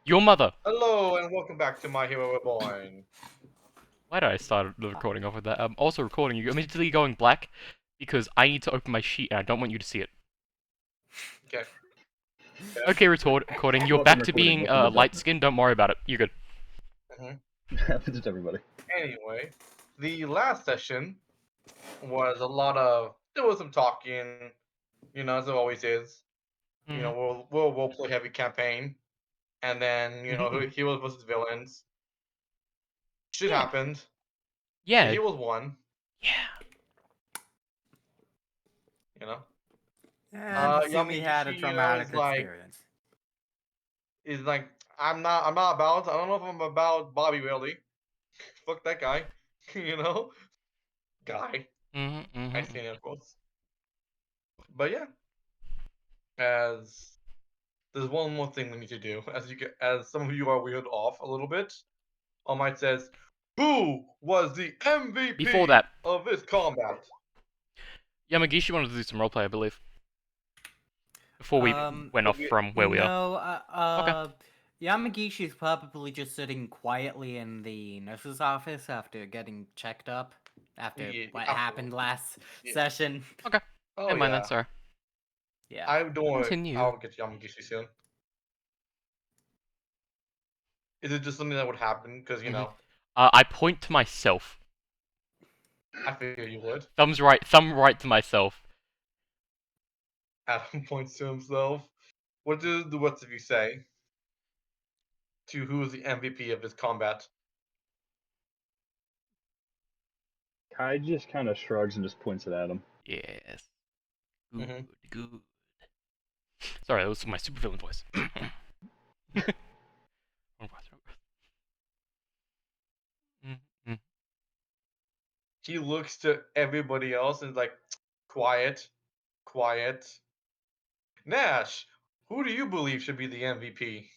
Your mother. Hello and welcome back to My Hero Reborn. Why did I start the recording off with that? Also recording, you immediately going black because I need to open my sheet and I don't want you to see it. Okay. Okay, recording. You're Welcome back to recording, being welcome to light darkness. skinned. Don't worry about it. You're good. Happens to everybody. Anyway, the last session was a lot of there was some talking, as it always is. Mhm. We'll role play heavy campaign, and then heroes versus villains. Shit Yeah. happened. The Yeah. heroes won. Yeah. You know. And Hasumi had a Yamagishi, traumatic experience. is like I'm not about. I don't know if I'm about Bobby really. Fuck that guy. you know, guy. I say in quotes. But yeah, as there's one more thing we need to do. As some of you are wheeled off a little bit, All Might says, "Who was the Before MVP that, of this combat?" Yamagishi wanted to do some roleplay, I believe. Before we went off from where we are. No, Okay. Yamagishi's probably just sitting quietly in the nurse's office after getting checked up after Yeah, what after- happened last yeah. session. Okay. Oh Never mind yeah. then. Sorry. Yeah. I don't worry. Continue. I'll get Yamagishi soon. Is it just something that would happen? Because I point to myself. I figure you would. Thumb right to myself. Adam points to himself. What do the rest of you say to who is the MVP of this combat? Kai just kind of shrugs and just points it at him. Yes. Good. Mhm. Good. Sorry, that was my supervillain voice. Mhm. He looks to everybody else and is like, quiet, quiet. Nash, who do you believe should be the MVP?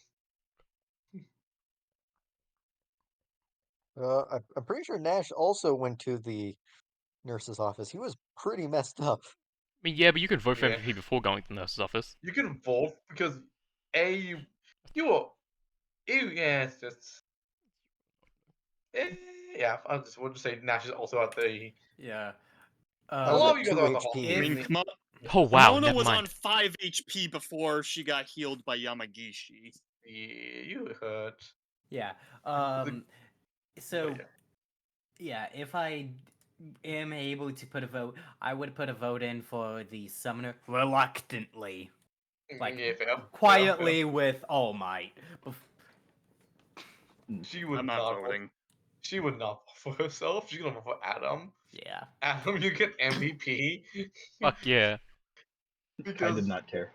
I'm pretty sure Nash also went to the nurse's office. He was pretty messed up. I mean, yeah, but you could vote for Yeah. MVP before going to the nurse's office. You can vote because you will. Yeah, it's just. Yeah, we'll just say Nash is also at the. Yeah. I A was lot at of you guys 2 are at the hospital. If- I mean, come on. Oh wow, Mona never was mind. on 5 HP before she got healed by Yamagishi. Yeah, you hurt. Yeah. But So yeah. if I am able to put a vote, I would put a vote in for the summoner reluctantly. Like, Yeah, fair. quietly with All Might. She would I'm not not voting. She would not vote for herself. She's gonna vote for Adam. Yeah. Adam, you get MVP. Fuck yeah. I Because did not care.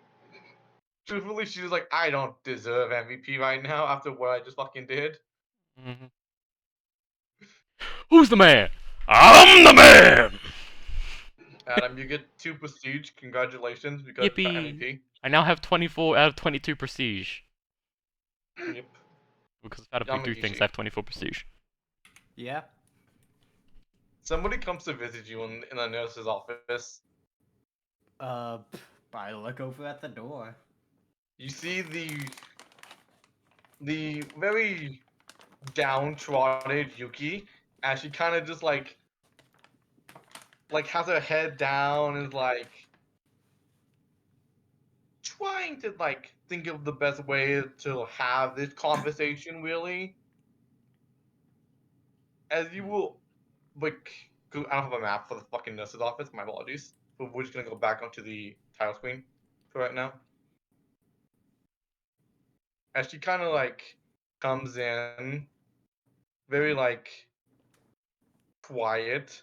truthfully, she was like, I don't deserve MVP right now after what I just fucking did. Mm-hmm. Who's the man? I'm the man! Adam, you get 2 prestige. Congratulations, because you got Yippee! MVP. I now have 24 out of 22 prestige. Yep. Because out of we do things, I have 24 prestige. Yeah. Somebody comes to visit you in the nurse's office. I look over at the door. You see the very downtrodden Yuki, as she kind of just like has her head down and is like trying to like think of the best way to have this conversation really. As you will like I don't have a map for the fucking nurse's office, my apologies. But we're just gonna go back onto the title screen for right now. As she kinda like comes in very like quiet.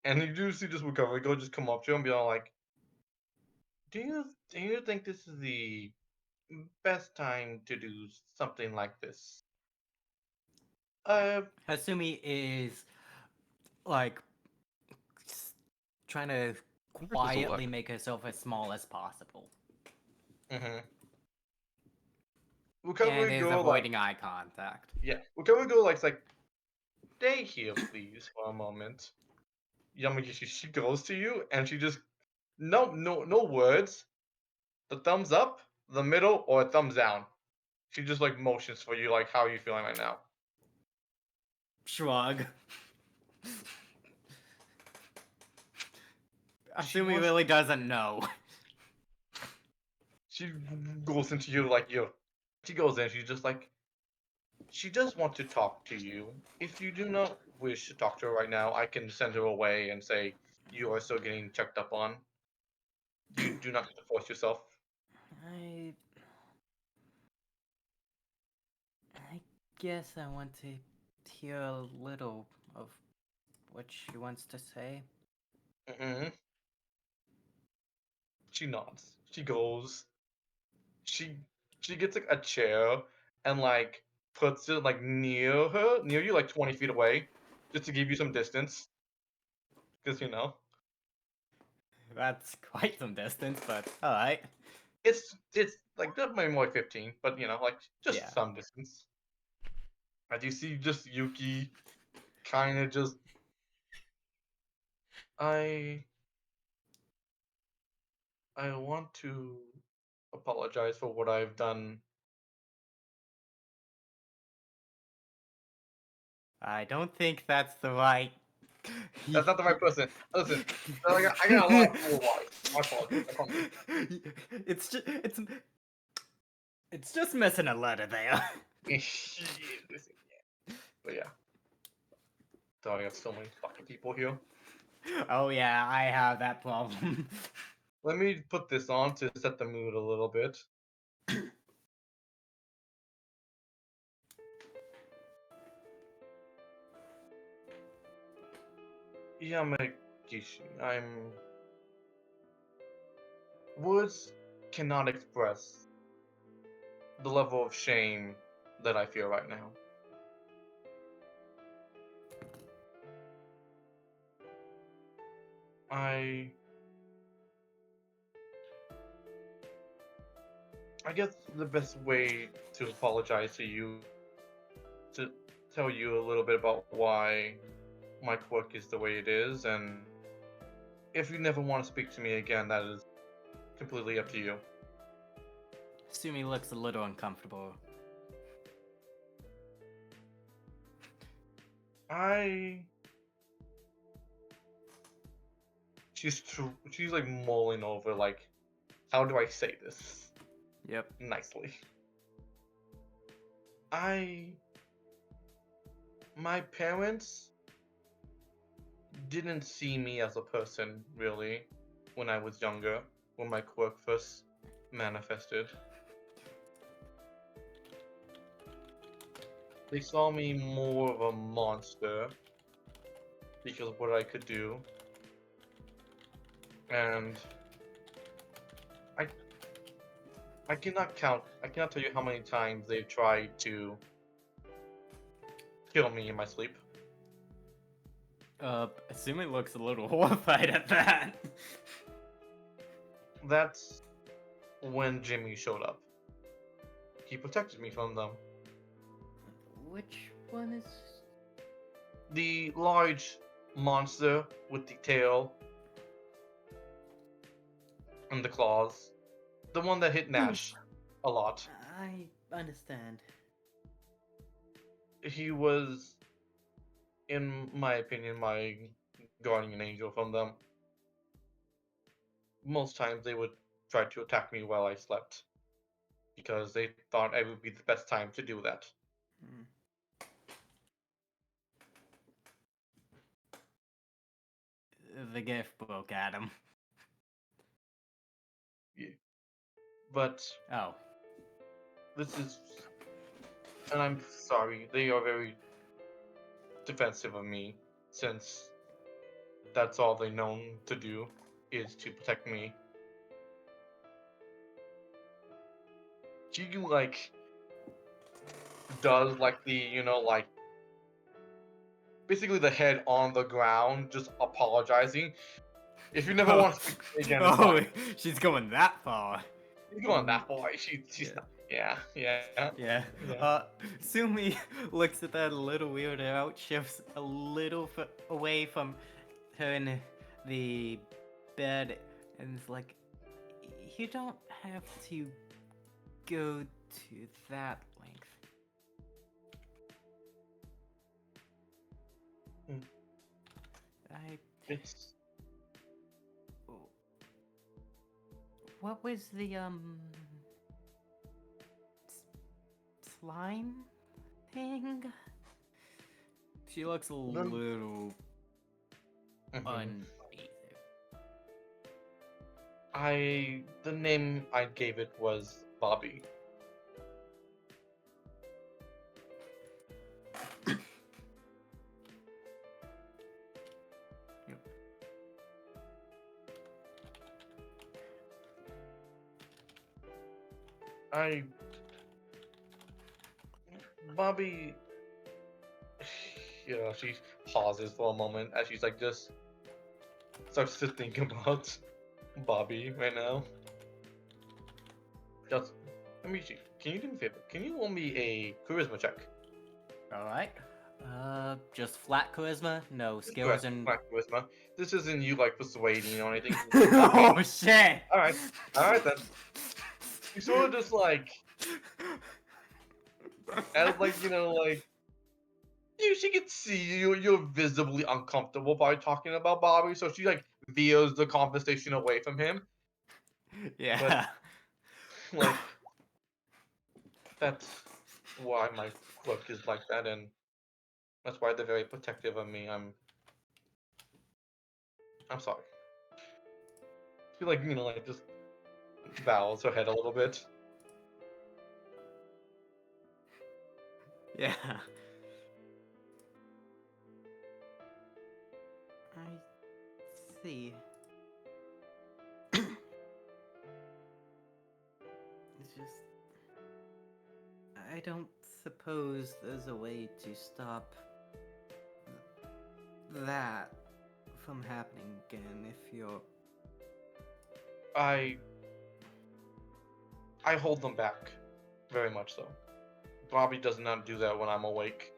And you do see this recovery go just come up to him and be all like, do you think this is the best time to do something like this? Hasumi is like trying to wonder if this'll quietly work. make herself as small as possible. Mm-hmm. And Recovery is go avoiding like eye contact. yeah. Recovery go like it's like stay here please for a moment. Yamagishi she goes to you and she just no words. The thumbs up, the middle, or a thumbs down. She just like motions for you, like, how are you feeling right now? Shrug. She Assume he wants. really doesn't know. She goes into you like you. She goes in. She's just like. She does want to talk to you. If you do not wish to talk to her right now, I can send her away and say you are still getting checked up on. You do not have to force yourself. I guess I want to hear a little of what she wants to say. Hmm. She nods. She goes. She she gets like a chair and like puts it like near her, near you, like 20 feet away, just to give you some distance. Cause you know That's quite some distance, but alright. it's like definitely more like 15, but you know like Yeah. just some distance. And you see just Yuki, kind of just I I want to apologize for what I've done. I don't think that's the right. That's not the right person. Listen, I got a lot of cool wives. My apologies. I promise. It's just it's just missing a letter there. Listen, but yeah. Sorry, I got so many fucking people here. Oh yeah, I have that problem. Let me put this on to set the mood a little bit. Yamagishi, I'm. Words cannot express the level of shame that I feel right now. I. I guess the best way to apologize to you, to tell you a little bit about why my quirk is the way it is, and if you never want to speak to me again, that is completely up to you. Sumi looks a little uncomfortable. I. She's like mulling over like, how do I say this Yep. nicely? My parents didn't see me as a person really when I was younger, when my quirk first manifested. They saw me more of a monster because of what I could do. And I I cannot tell you how many times they've tried to kill me in my sleep. Sumi looks a little horrified at that. That's when Jimmy showed up. He protected me from them. Which one is? The large monster with the tail and the claws. The one that hit Nash a lot. I understand. He was, in my opinion, my guardian angel from them. Most times they would try to attack me while I slept. Because they thought it would be the best time to do that. Hmm. The gift broke Adam. Yeah. But Oh. this is. And I'm sorry, they are very defensive of me, since that's all they known to do is to protect me. She like does like the like basically the head on the ground just apologizing. If you never Oh, want to speak to me again, it's oh, fine. she's going that far. She's going that far. She's Yeah. not. Yeah. Yeah. Yeah. Sumi looks at that a little weirded out, shifts a little away from her in the bed, and is like, "You don't have to go to that length. Hmm. It's What was the slime thing? She looks a little uneasy. the name I gave it was Bobby. Bobby. You know, she pauses for a moment as she's like just starts to think about Bobby right now. Just let me see. Can you do me a favor? Can you roll me a charisma check? Alright. Just flat charisma, no skills Correct, and. flat charisma. This isn't you like persuading or anything. Oh shit! Alright then. You sort of just like, as like she can see you're visibly uncomfortable by talking about Bobby, so she like veers the conversation away from him. Yeah. Like that's why my clerk is like that, and that's why they're very protective of me. I'm sorry. She like like just bows her head a little bit. Yeah. I see. It's just. I don't suppose there's a way to stop that from happening again if you're. I hold them back, very much so. Bobby does not do that when I'm awake.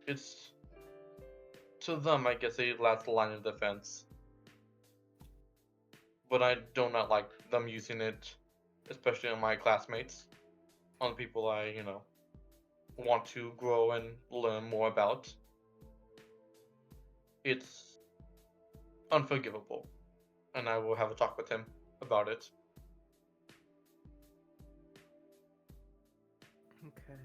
It's to them, I guess, a last line of defense. But I do not like them using it, especially on my classmates, on people I, want to grow and learn more about. It's unforgivable, and I will have a talk with him about it. Okay.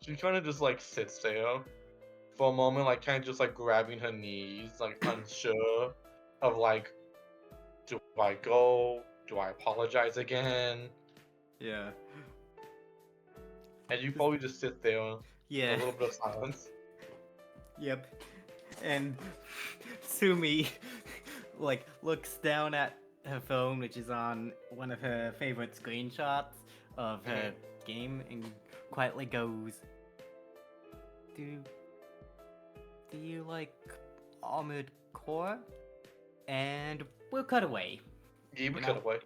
She kind of just like sits there for a moment, like kind of just like grabbing her knees, like unsure of like, do I go? Do I apologize again? Yeah. And you probably just sit there in Yeah. a little bit of silence. Yep. And Sumi like looks down at her phone, which is on one of her favorite screenshots of her game, and quietly goes, "Do you like Armored Core?" And we'll cut away. Yeah, you would You cut know? away.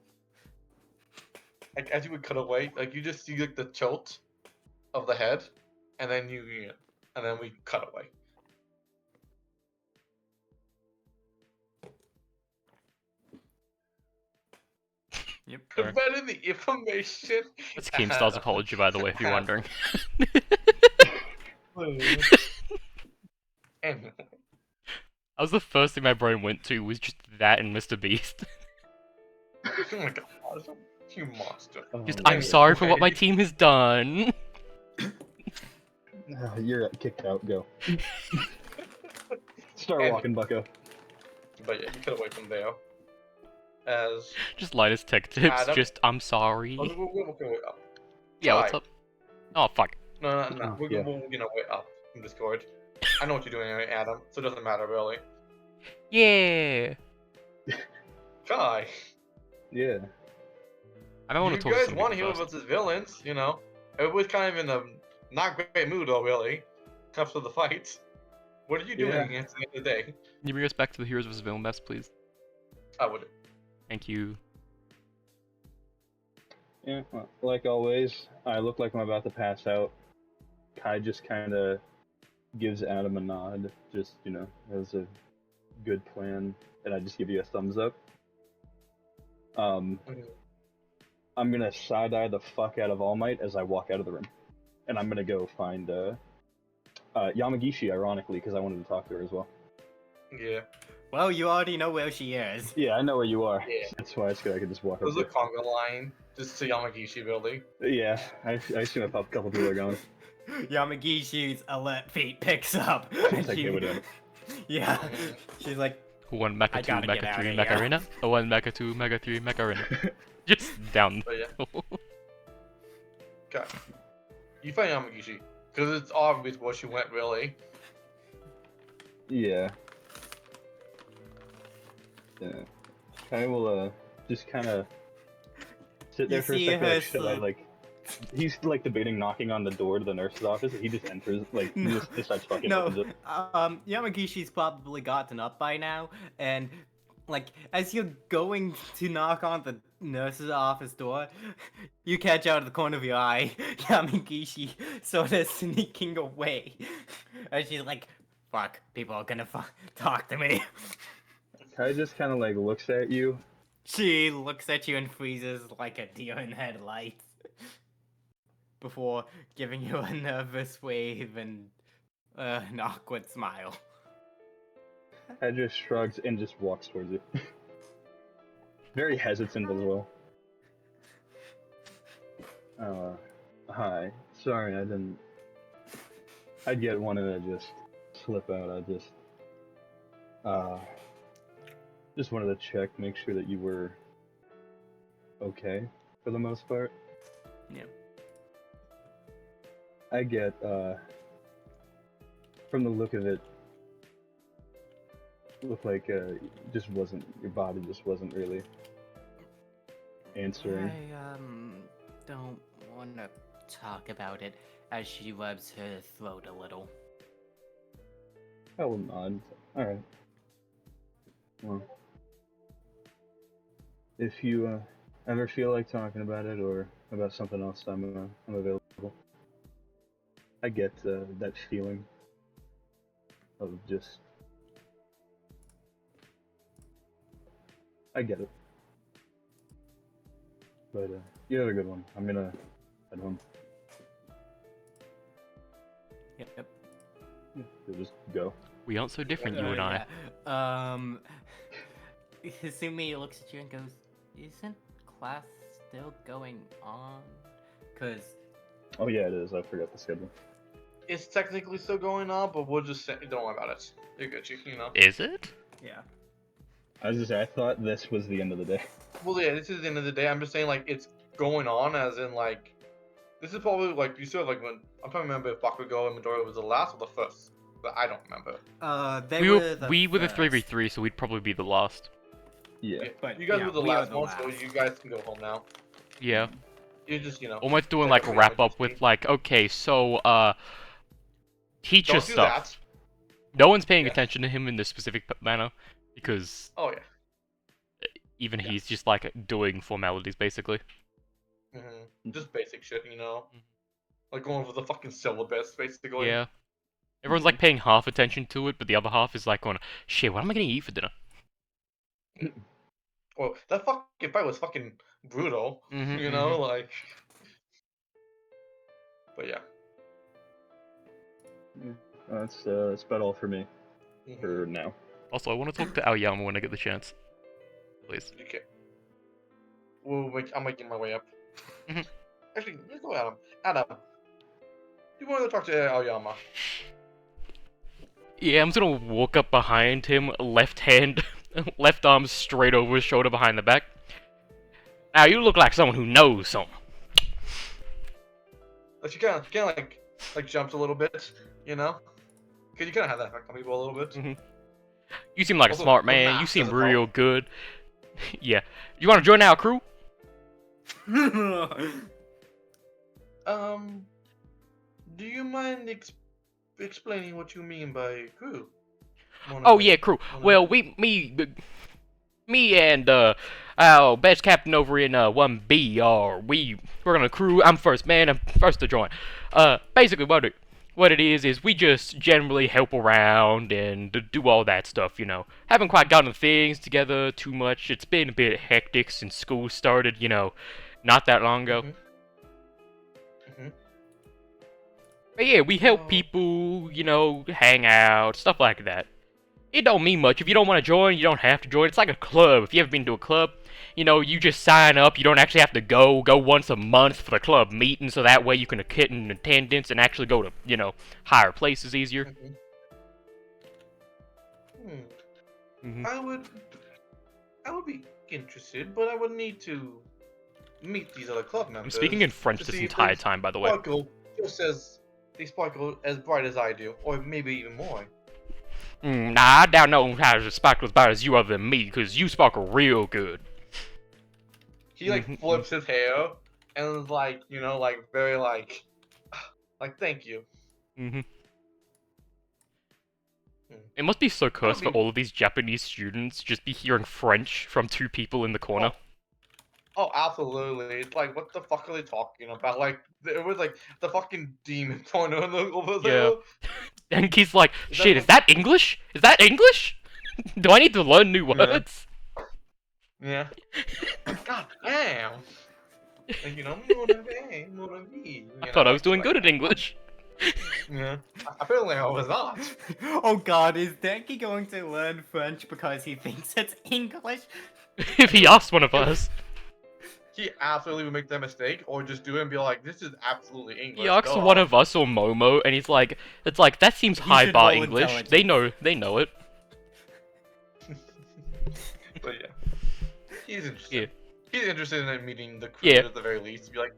Like as you would cut away, like you just see like the tilt of the head, and then and then we cut away. Yep. Sorry. Better the information. That's Keemstar's apology, by the way, if you're wondering. Anyway. That was the first thing my brain went to, was just that and Mr. Beast. Oh my god, you monster. Just, Oh, I'm sorry for what my Anyway. team has done. You're kicked out. Go. Start And- walking, Bucko. But yeah, you cut away from there. As Just lightest tech tips, Adam? just, I'm sorry. we're working our way up. Yeah, what's Try. up? Oh, fuck. No. We're Yeah. working our way up from Discord. I know what you're doing anyway, Adam, so it doesn't matter really. Yeah! Kai, Yeah. I don't want you to talk to guys some want to people hear first. about his villains, Everybody's kind of in a not great mood though, really. Comes to the fight. What are you doing Yeah. at the end of the day? Can you bring us back to the Heroes vs. Villain Best, please? I would. Thank you. Yeah. Well, like always, I look like I'm about to pass out. Kai just kind of gives Adam a nod, just, that was a good plan, and I just give you a thumbs up. I'm gonna side-eye the fuck out of All Might as I walk out of the room. And I'm gonna go find Yamagishi, ironically, because I wanted to talk to her as well. Yeah. Well, you already know where she is. Yeah, I know where you are. Yeah. That's why I could just walk There's up a conga line just to Yamagishi building. Yeah, I assume a couple people are going. Yamagishi's alert feet picks up. And Like, she, hey, we're done. yeah, she's like, 1 Mecha I 2 gotta get Mecha outta 3 here. Mecha Arena. 1 Mecha 2 Mecha 3 Mecha Arena. Just down. But yeah. Okay. You find Yamagishi. Because it's obvious where she went, really. Yeah. Yeah. I will just kind of sit there You for a see second. her Like, should I, like, he's like debating knocking on the door to the nurse's office. And he just enters, like, he just starts fucking opens no, it. Yamagishi's probably gotten up by now, and like as you're going to knock on the nurse's office door, you catch out of the corner of your eye Yamagishi sort of sneaking away, and she's like, "Fuck, people are gonna talk to me." Kai just kind of like looks at you. She looks at you and freezes like a deer in headlights before giving you a nervous wave and an awkward smile. I just shrugs and just walks towards you. Very hesitant as well. Hi. Sorry, I didn't. I get wanted to just slip out. Just wanted to check, make sure that you were okay for the most part. Yeah. I get, from the look of it, looked like your body just wasn't really answering. I don't want to talk about it as she rubs her throat a little. I will nod. Alright. Well, if you ever feel like talking about it or about something else, I'm available. I get that feeling of just. I get it. But you have a good one. I'm gonna head home. Yep. You'll just go. We aren't so different, you and I. Yeah. Hasumi looks at you and goes, "Isn't class still going on?" Cause Oh yeah, it is. I forgot the schedule. It's technically still going on, but we'll just say, don't worry about it. You're good, you know. Is it? yeah. I was just saying, I thought this was the end of the day. Well, yeah, this is the end of the day. I'm just saying, like, it's going on, as in, like, this is probably, like, you said, like, when, I'm trying to remember if Bakugo and Midoriya was the last or the first, but I don't remember. We were the first. 3v3, so we'd probably be the last. Yeah. But you guys yeah, were the we are last the one, so last. you guys can go home now. Yeah. You just, you know. Almost doing Like like a a wrap up emergency. with like, okay, so teacher Don't do stuff. that. No one's paying Yeah. attention to him in this specific manner because Oh, yeah. even Yeah. he's just like doing formalities basically. Just basic shit, you know. Like going over the fucking syllabus, basically. Yeah. Everyone's like paying half attention to it, but the other half is like going, shit, what am I gonna eat for dinner? Well, that fucking fight was fucking brutal, Mhm, you know, like. But yeah. That's about all for me for now. Also, I want to talk to Aoyama when I get the chance. Please. Okay. I'm making my way up. Mhm. Actually, let's go Adam. Adam, you want to talk to Aoyama? Yeah, I'm just gonna walk up behind him, left hand, left arm straight over his shoulder behind the back. Now, you look like someone who knows something. Like she kind of like jumps a little bit, you know? Cause you kind of have that effect on people a little bit. Mhm. You seem like a Also, smart the man. You mask seem doesn't help. real good. Yeah. You want to join our crew? Do you mind explaining what you mean by crew? Oh yeah, crew. Well, me and our best captain over in 1B we're gonna crew. I'm first man. I'm first to join. Basically, what it is we just generally help around and do all that stuff, you know. Haven't quite gotten things together too much. It's been a bit hectic since school started, you know, not that long ago. Mm-hmm. But yeah, we help Oh. people, you know, hang out, stuff like that. It don't mean much. If you don't want to join, you don't have to join. It's like a club. If you ever been to a club, you know, you just sign up. You don't actually have to go once a month for the club meeting, so that way you can get in attendance and actually go to, you know, higher places easier. Mm-hmm. I would be interested, but I would need to meet these other club members. I'm speaking in French this entire time, by the way. They sparkle as bright as I do, or maybe even more. Nah, I don't know how to sparkle as bright as you other than me, because you sparkle real good. He like flips his hair and is like, you know, like very like thank you. It must be so cursed for all of these Japanese students just be hearing French from two people in the corner. Oh, absolutely. It's like, what the fuck are they talking about? Like, it was like the fucking demon corner over there. Yeah. And he's like, shit, is that English? Is that English? Do I need to learn new words? Yeah. God damn. Like, you know, I thought I was doing good at English. Yeah. Apparently I was not. Oh god, is Denki going to learn French because he thinks it's English? If he asks one of us. He absolutely would make that mistake, or just do it and be like, this is absolutely English. He asks one of us or Momo, and he's like, it's like, that seems high bar English. They know it. But yeah. He's interested. Yeah. He's interested in meeting the crew at the very least. Be like,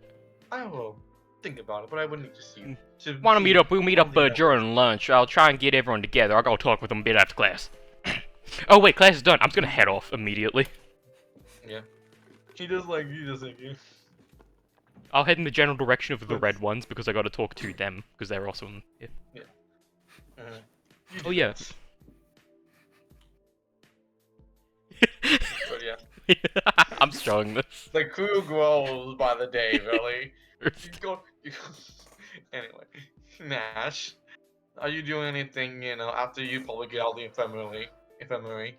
I will think about it, but I would need to see. Wanna meet up? We'll meet up during lunch. I'll try and get everyone together. I'll go talk with them a bit after class. Oh wait, class is done. I'm just gonna head off immediately. Yeah. He does like I'll head in the general direction of the red ones because I gotta talk to them because they're also in. Yeah. Oh yeah. But yeah. I'm showing this. The crew grows by the day, really. Anyway, Nash, are you doing anything, you know, after you probably get out of the infirmary?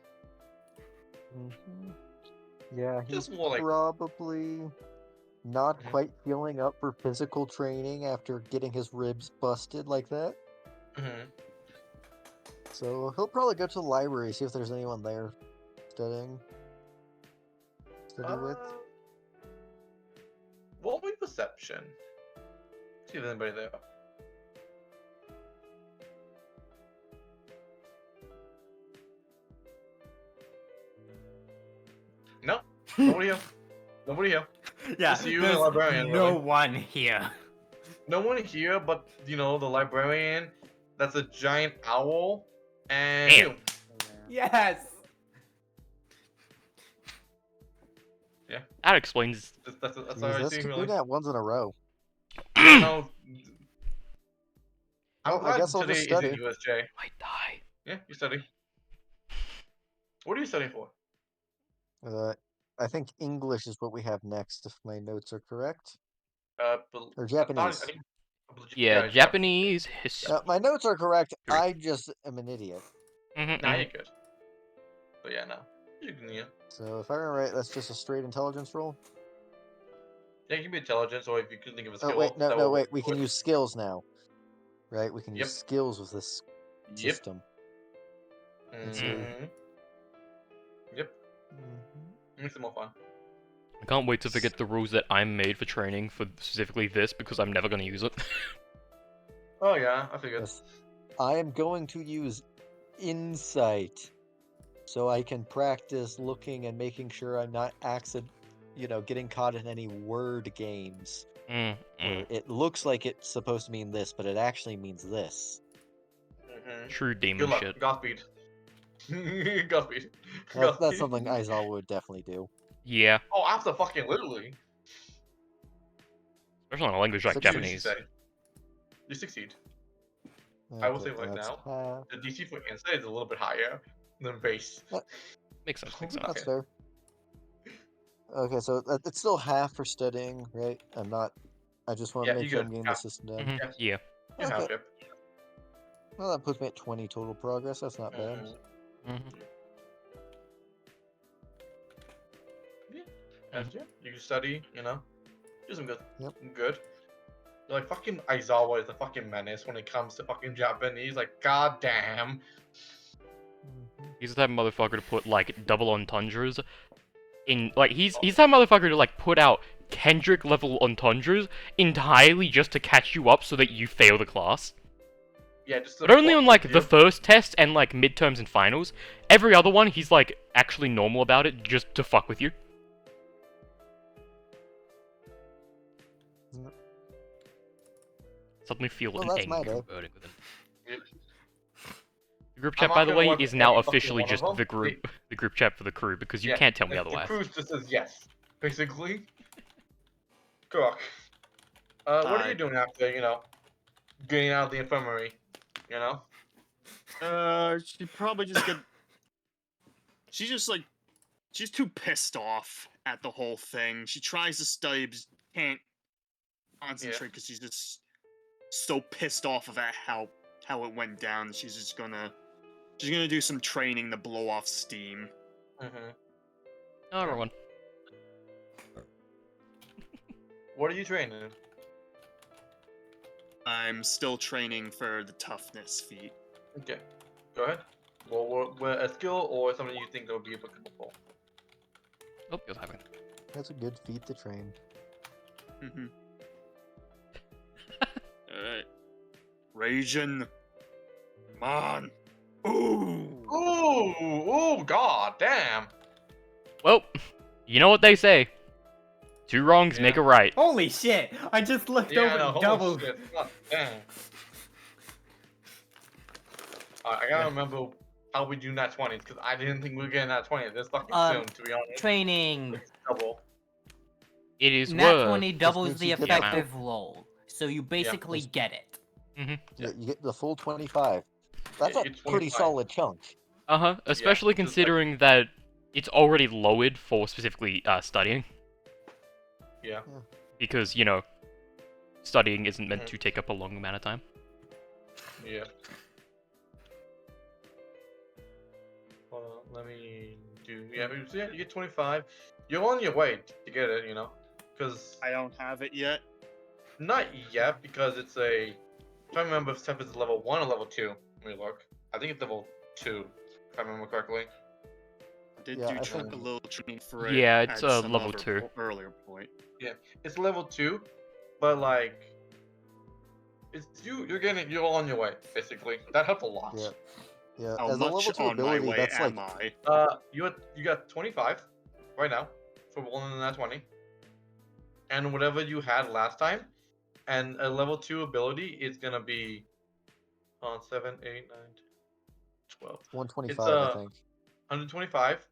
Yeah, he's Just more like... probably not quite feeling up for physical training after getting his ribs busted like that. So he'll probably go to the library, see if there's anyone there studying. With. Roll me perception. See if there's anybody there. No, nobody here. Nobody here. Yeah, just you and the librarian. No really. one here. No one here, but you know the librarian. That's a giant owl, and you. Yes. Yeah. That explains. That's Jeez, all I let's see. keep Really. doing that ones in a row. No. I guess I'll just study. USJ. I die. Yeah, you study. What are you studying for? I think English is what we have next, if my notes are correct. Or Japanese. Japanese. Yeah, Japanese history. My notes are correct. I just am an idiot. Nah, you're good. But yeah, no. Yeah. So if I remember right, that's just a straight intelligence roll? Yeah, it can be intelligence, or if you can think of a skill. Oh, wait, no, wait. We can use skills now. Right? We can use skills with this system. Yep. Makes it more fun. I can't wait to forget the rules that I'm made for training for specifically this because I'm never going to use it. Oh yeah, I figured. Yes. I am going to use insight so I can practice looking and making sure I'm not getting caught in any word games. It looks like it's supposed to mean this, but it actually means this. True demon shit. Godspeed. Godspeed. That's something Aizawa would definitely do. Yeah. Oh, absolutely. Especially in a language like Japanese. You succeed. Okay, I will say right now, the DC for insight is a little bit higher than base. Makes sense. That's fair. Okay, so it's still half for studying, right? I just want to make sure I'm getting the system done. Yeah. You have Okay. Yep. Well, that puts me at 20 total progress. That's not bad. Mhm. Mhm. And yeah, you can study, do some good. Yep. Good. Like, fucking Aizawa is a fucking menace when it comes to fucking Japanese. Like, goddamn. Mhm. He's the type of motherfucker to put like double entendres in. Like he's the type of motherfucker to like put out Kendrick level entendres entirely just to catch you up so that you fail the class. Yeah, just But only on like the first test and like midterms and finals. Every other one, he's like actually normal about it just to fuck with you. Yep. Suddenly feel Well, an that's my anger day. burning within. Yep. The group I'm chat, not by the gonna way, work is with now every fucking officially one of just them. the group, the group chat for the crew because you can't tell me the otherwise. cruise just says yes, basically. Cook. What are you doing after, getting out of the infirmary? She probably just get. She's just like, she's too pissed off at the whole thing. She tries to study, but just can't concentrate because she's just so pissed off about how it went down. She's gonna do some training to blow off steam. Mm-hmm. Oh, everyone. What are you training? I'm still training for the toughness feat. Okay, go ahead. Well, a skill or something you think that would be applicable for. Oh, what's happening? That's a good feat to train. Mm-hmm. Alright. Raging. Come on. Ooh. Ooh, god damn. Well, you know what they say. 2 wrongs make a right. Holy shit! I just looked Yeah, I over know. and double. Holy shit. God damn. I gotta remember how we do nat 20s because I didn't think we were getting nat 20 this fucking soon, to be honest. Training. It's double. It is Nat worth. 20 doubles means the you get the effective roll, so you basically This- get it. Yeah, you get the full 25. That's Yeah, a you get pretty 25. solid chunk. Especially just like- considering that it's already lowered for specifically studying. Yeah. Because, studying isn't meant to take up a long amount of time. Yeah. Let me do. Yeah, but yeah, you get 25. You're on your way to get it, because I don't have it yet. not yet because it's a. I'm trying to remember if Steph is level 1 or level 2. Let me look. I think it's level 2, if I remember correctly. I did Yeah, do I check think- a little training for it. Yeah, it's at some level other 2. Earlier point. It's level 2, but like, it's you're on your way basically. That helped a lot. Yeah. Yeah, How as a much level 2 on my ability, way that's like am I? You got 25 right now for rolling in that 20, and whatever you had last time, and a level 2 ability is gonna be on 7, 8, 9, 12. 125, It's I think. 125.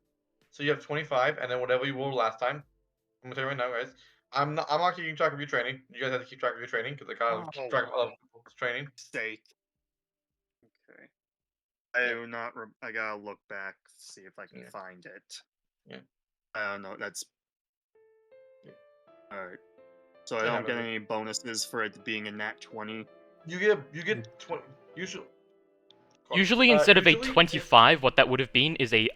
So you have 25, and then whatever you rolled last time. I'm gonna tell you right now, guys. I'm not keeping track of your training. You guys have to keep track of your training because I gotta keep track of other people's training. Sake. Okay. I do not. I gotta look back, see if I can Yeah. find it. Yeah. I don't know. That's. Yeah. Alright. So I Yeah, don't get but- any bonuses for it being a nat 20. You get 20. Usually, instead of a usually 25, what that would have been is a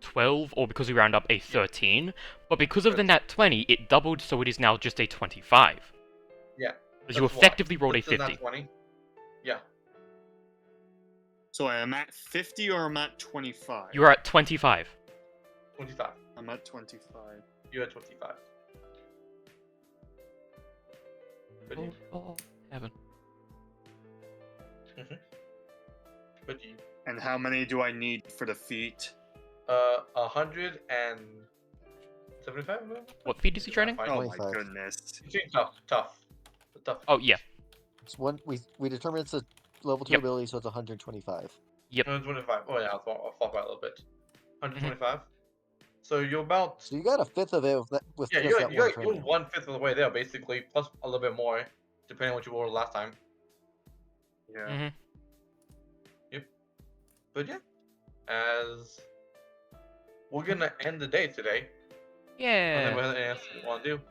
12, or because we round up, a 13. But because of the nat 20, it doubled, so it is now just a 25. Yeah. Because you that's why. effectively rolled a This is nat 50. 20. Yeah. So I'm at 50 or I'm at 25? You are at 25. 25. I'm at 25. You're at 25. But you, Oh, heaven. but you, And how many do I need for the feat? 175. What feat is he training? Fine. Oh my 25. goodness. He's doing tough. Oh, yeah. It's one we determined it's a level 2 Yep. ability, so it's 125. 125. Oh yeah, I'll fall back a little bit. 125. So you're about. So you got a fifth of it with Yeah, just that one you're training. 1/5 of the way there, basically, plus a little bit more, depending on what you rolled last time. Yeah. Mm-hmm. But yeah, as we're gonna end the day today. Yeah. Anything else you want to do?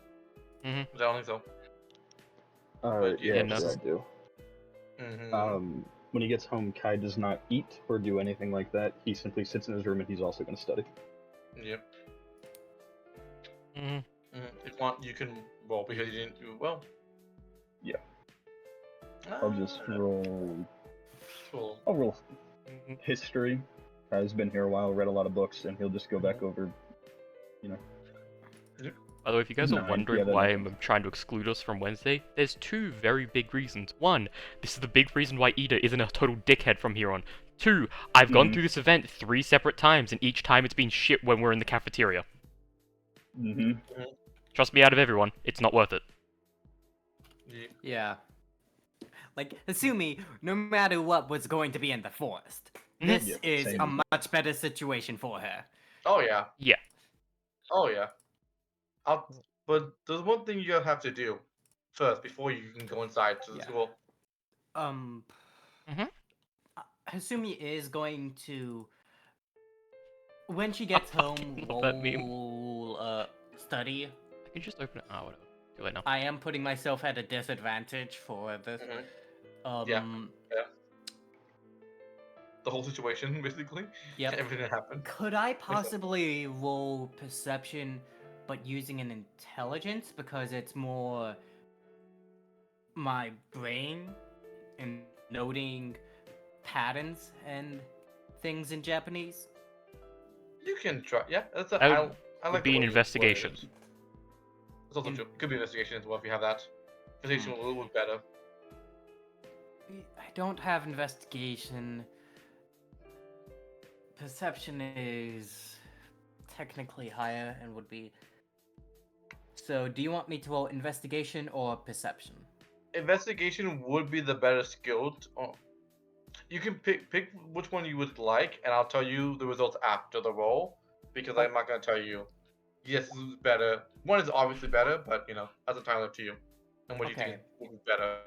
Mhm. I don't think so. Yeah, yeah, no. I do. When he gets home, Kai does not eat or do anything like that. He simply sits in his room and he's also going to study. Yep. Mm-hmm. If you want, you can roll because you didn't do well. Yeah. I'll just roll. Cool. I'll roll history. Kai's been here a while, read a lot of books, and he'll just go back over, you know. By the way, if you guys are 9. wondering Yeah, that why happens. I'm trying to exclude us from Wednesday, there's 2 very big reasons. 1, this is the big reason why Ida isn't a total dickhead from here on. 2, I've gone through this event 3 separate times, and each time it's been shit when we're in the cafeteria. Trust me, out of everyone, it's not worth it. Yeah. Like, Asumi, no matter what, was going to be in the forest. This Yeah, is same. a much better situation for her. Oh yeah. Yeah. Oh yeah. But there's one thing you have to do first before you can go inside to the school. Hasumi is going to, when she gets home, love that meme. study. I can just open it. Oh, whatever. Too late now. I am putting myself at a disadvantage for this. Yeah. The whole situation, basically. Yep. Everything that happened. Could I possibly roll perception, but using an intelligence because it's more my brain and noting patterns and things in Japanese? You can try. Yeah, that's a. That I would like be the an way investigation. It's also true. Could be investigation as well if you have that. Investigation will look better. I don't have investigation. Perception is technically higher and would be. So, do you want me to roll investigation or perception? Investigation would be the better skill. You can pick which one you would like, and I'll tell you the results after the roll because I'm not gonna tell you. Yes, this is better. One is obviously better, but you know that's entirely up to you. And what you think will be better.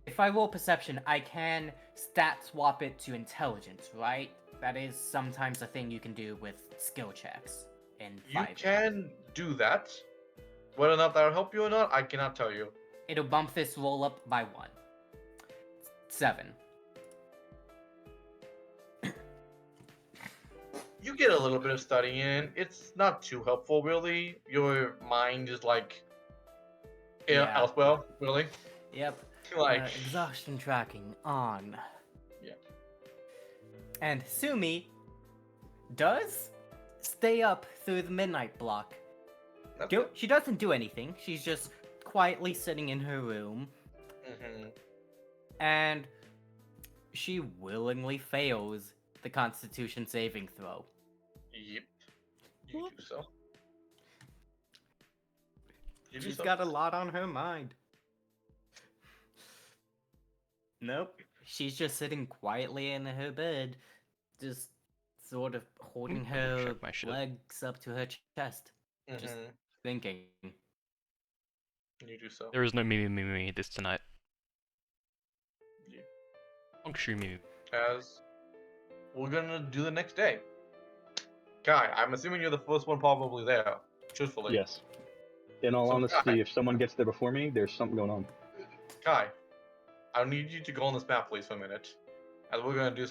If I roll perception, I can stat swap it to intelligence, right? That is sometimes a thing you can do with skill checks in 5. You can do that. Whether or not that'll help you or not, I cannot tell you. It'll bump this roll up by 1. 7. You get a little bit of studying in. It's not too helpful, really. Your mind is like elsewhere, really. Yep. Like exhaustion tracking on. Yeah. And Sumi does stay up through the midnight block. She doesn't do anything. She's just quietly sitting in her room. And she willingly fails the Constitution saving throw. Yep. You do so. She's got a lot on her mind. Nope. She's just sitting quietly in her bed, just sort of holding her legs up to her chest. Just thinking. You do so. There is no me this tonight. Me. As we're gonna do the next day. Kai, I'm assuming you're the first one probably there. Truthfully. Yes. In all honesty, if someone gets there before me, there's something going on. Kai, I need you to go on this map, please, for a minute. As we're gonna do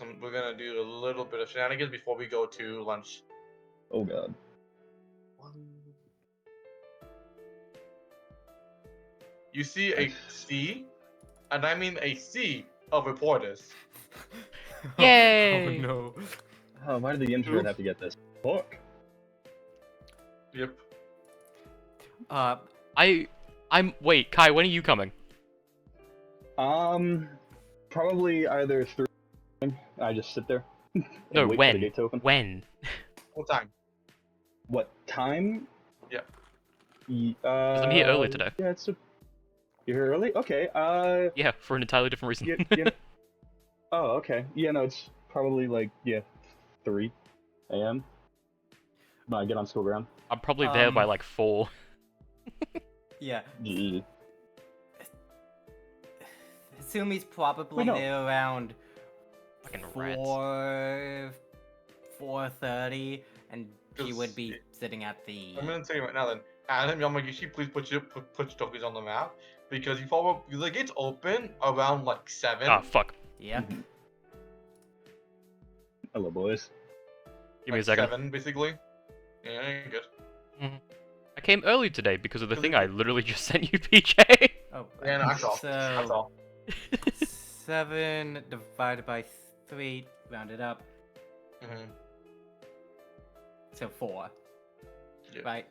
a little bit of shenanigans before we go to lunch. Oh god. You see a sea, and I mean a sea of reporters. Yay! Oh no. Oh, why did the intern have to get this? Fuck. Yep. Wait, Kai, when are you coming? Probably either 3. I just sit there. No, wait when? for the gate to open. When? What time? What time? Yeah. Because I'm here early today. Yeah, you're here early? Okay, Yeah, for an entirely different reason. Oh, okay. Yeah, no, it's probably like, 3 a.m. when I get on school ground. I'm probably there by like 4. Yeah. Yeah. Sumi's probably there around Fucking 4:30, and she would be sitting at the. I'm gonna tell you right now then. Adam Yamagishi, please put your tokens on the map because you follow the gates open around like 7. Ah, fuck. Yeah. Hello, boys. Give me a like second. 7 basically. Yeah, you're good. I came early today because of the Does thing it- I literally just sent you, PJ. Oh. Yeah, no, that's all. So That's all. 7 divided by 3, rounded up, Mhm. so 4. Yeah. Right.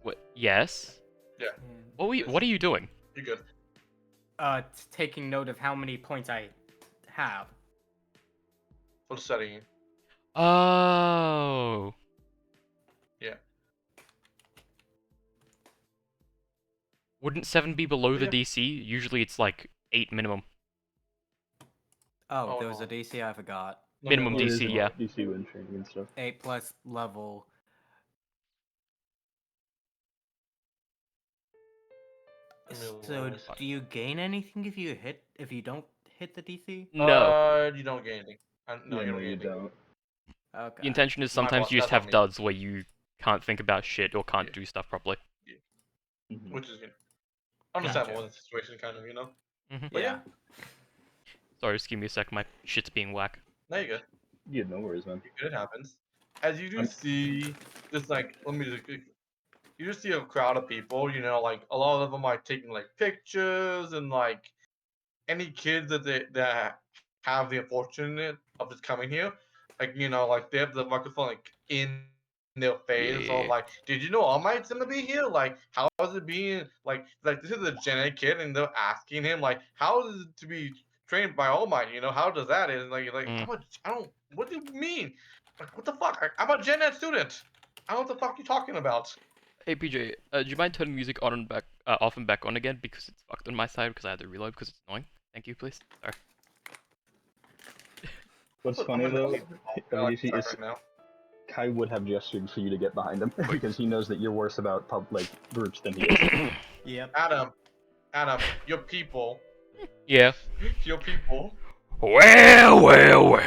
What? Yes. Yeah. What are you doing? You're good. Taking note of how many points I have. For the setting. Oh. Yeah. Wouldn't 7 be below the Yeah. DC? Usually it's like 8 minimum. Oh, Oh, there was no. a DC I forgot. Minimum Let me DC, look. yeah. DC win training and stuff. 8 plus level. Let me So look. do you gain anything if you don't hit the DC? No. You don't get anything. No, Yeah, you no, don't get you anything. don't. Okay. The intention is My sometimes boss you just does on have me. duds where you can't think about shit or can't Yeah. do stuff properly. Mhm. Which is understandable in the situation, kind of, you know. Mhm. But yeah, Sorry, just give me a sec. My shit's being whack. there you go. Yeah, no worries, man. It happens. As you do I'm- see, just like you just see a crowd of people. You know, like a lot of them are taking like pictures and like any kids that have the unfortunate of just coming here, like like they have the microphone like in their face or Yeah. like, did you know All Might's gonna be here? Like, how is it being like this is a Gen A kid and they're asking him like, how is it to be trained by All Might? How does that is like Mm. I don't what do you mean? Like what the fuck? I'm a Gen Ed student. I don't know what the fuck you talking about. Hey PJ, do you mind turning music on and back, off and back on again because it's fucked on my side because I had to reload because it's annoying. Thank you, please. Sorry. What's I'm funny gonna though, leave Yamagishi, track is right now. Kai would have gestured for you to get behind him because he knows that you're worse about groups than he is. Yep. Adam, your people, Yeah. your people. Well.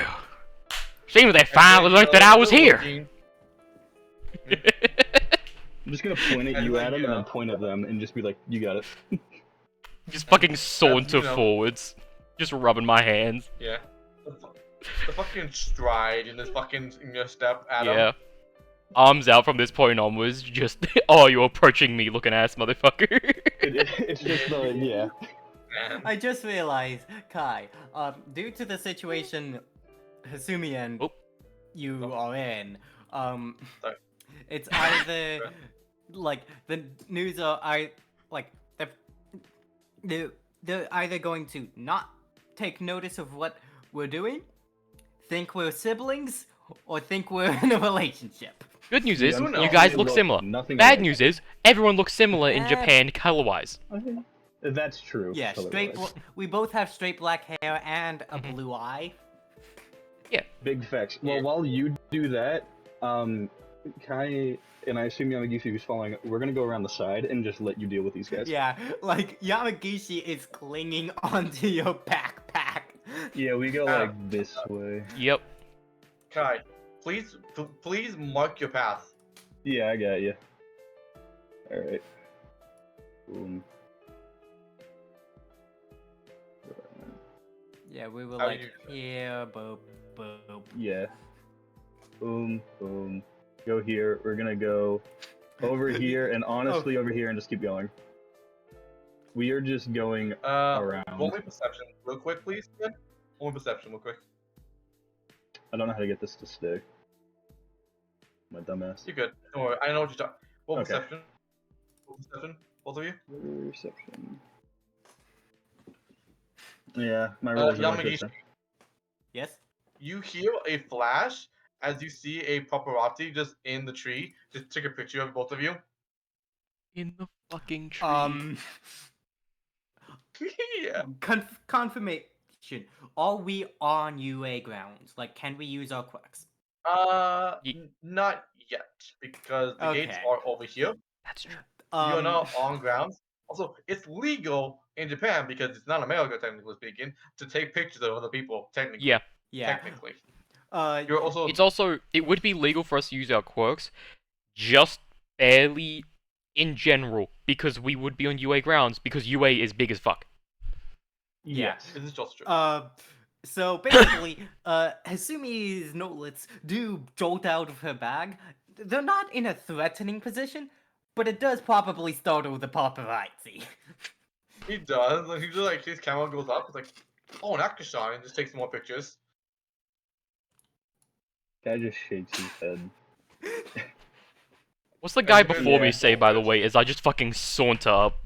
Seems they finally learned that I was here. I'm just gonna point at And you, like, Adam, and then point at them and just be like, "You got it." Just fucking saunter know. forwards, just rubbing my hands. Yeah. The fucking stride in this fucking in your step, Adam. Yeah. Arms out from this point onwards, just oh, you're approaching me, looking ass motherfucker. It's just the yeah. Man. I just realized, Kai, due to the situation Hasumi and Oh. you Oh. are in, Sorry. it's either like the news are they're either going to not take notice of what we're doing, think we're siblings, or think we're in a relationship. Good news is, Who knows? you guys look Look similar. nothing Bad alike. news is, everyone looks similar in Eh. Japan color-wise. Okay. That's true. Yeah, color-wise. we both have straight black hair and a Mhm. blue eye. Big facts. Well, Yeah. while you do that, Kai and I assume Yamagishi who's following, we're gonna go around the side and just let you deal with these guys. Yeah, like Yamagishi is clinging onto your backpack. Yeah, we go Adam. like this way. Yep. Kai, please mark your path. Yeah, I got you. All right. Boom. Yeah, we were How like you- here, boop, boop. Yeah. Boom, boom. Go here. We're gonna go over here and honestly over here and just keep going. We are just going around. Roll me perception real quick, please. Yeah? Roll me perception real quick. I don't know how to get this to stay. My dumbass. You're good. Don't worry. I know what you're talking. Roll Okay. perception. Roll perception. Both of you. Reception. Yeah, my rolls are not good. Yamagishi. then. Yes? You hear a flash as you see a paparazzi just in the tree. Just take a picture of both of you. In the fucking tree. Yeah. Confirmation. Are we on UA grounds? Like, can we use our quirks? Not yet because the gates Okay. are over here. That's true. You're not on grounds. Also, it's legal in Japan because it's not America, technically speaking, to take pictures of other people. Technically, Yeah. Yeah. technically. Uh, You're also It's also, it would be legal for us to use our quirks, just barely in general, because we would be on UA grounds, because UA is big as fuck. Yeah. Yes. This is just true. So basically, Hasumi's notelets do jolt out of her bag. They're not in a threatening position, but it does probably startle the paparazzi. He does. Like, he just like his camera goes up. It's like, oh, an actor shot, and just takes more pictures. Guy just shakes his head. What's the guy Yeah. before me say, by the way, is I just fucking saunter up.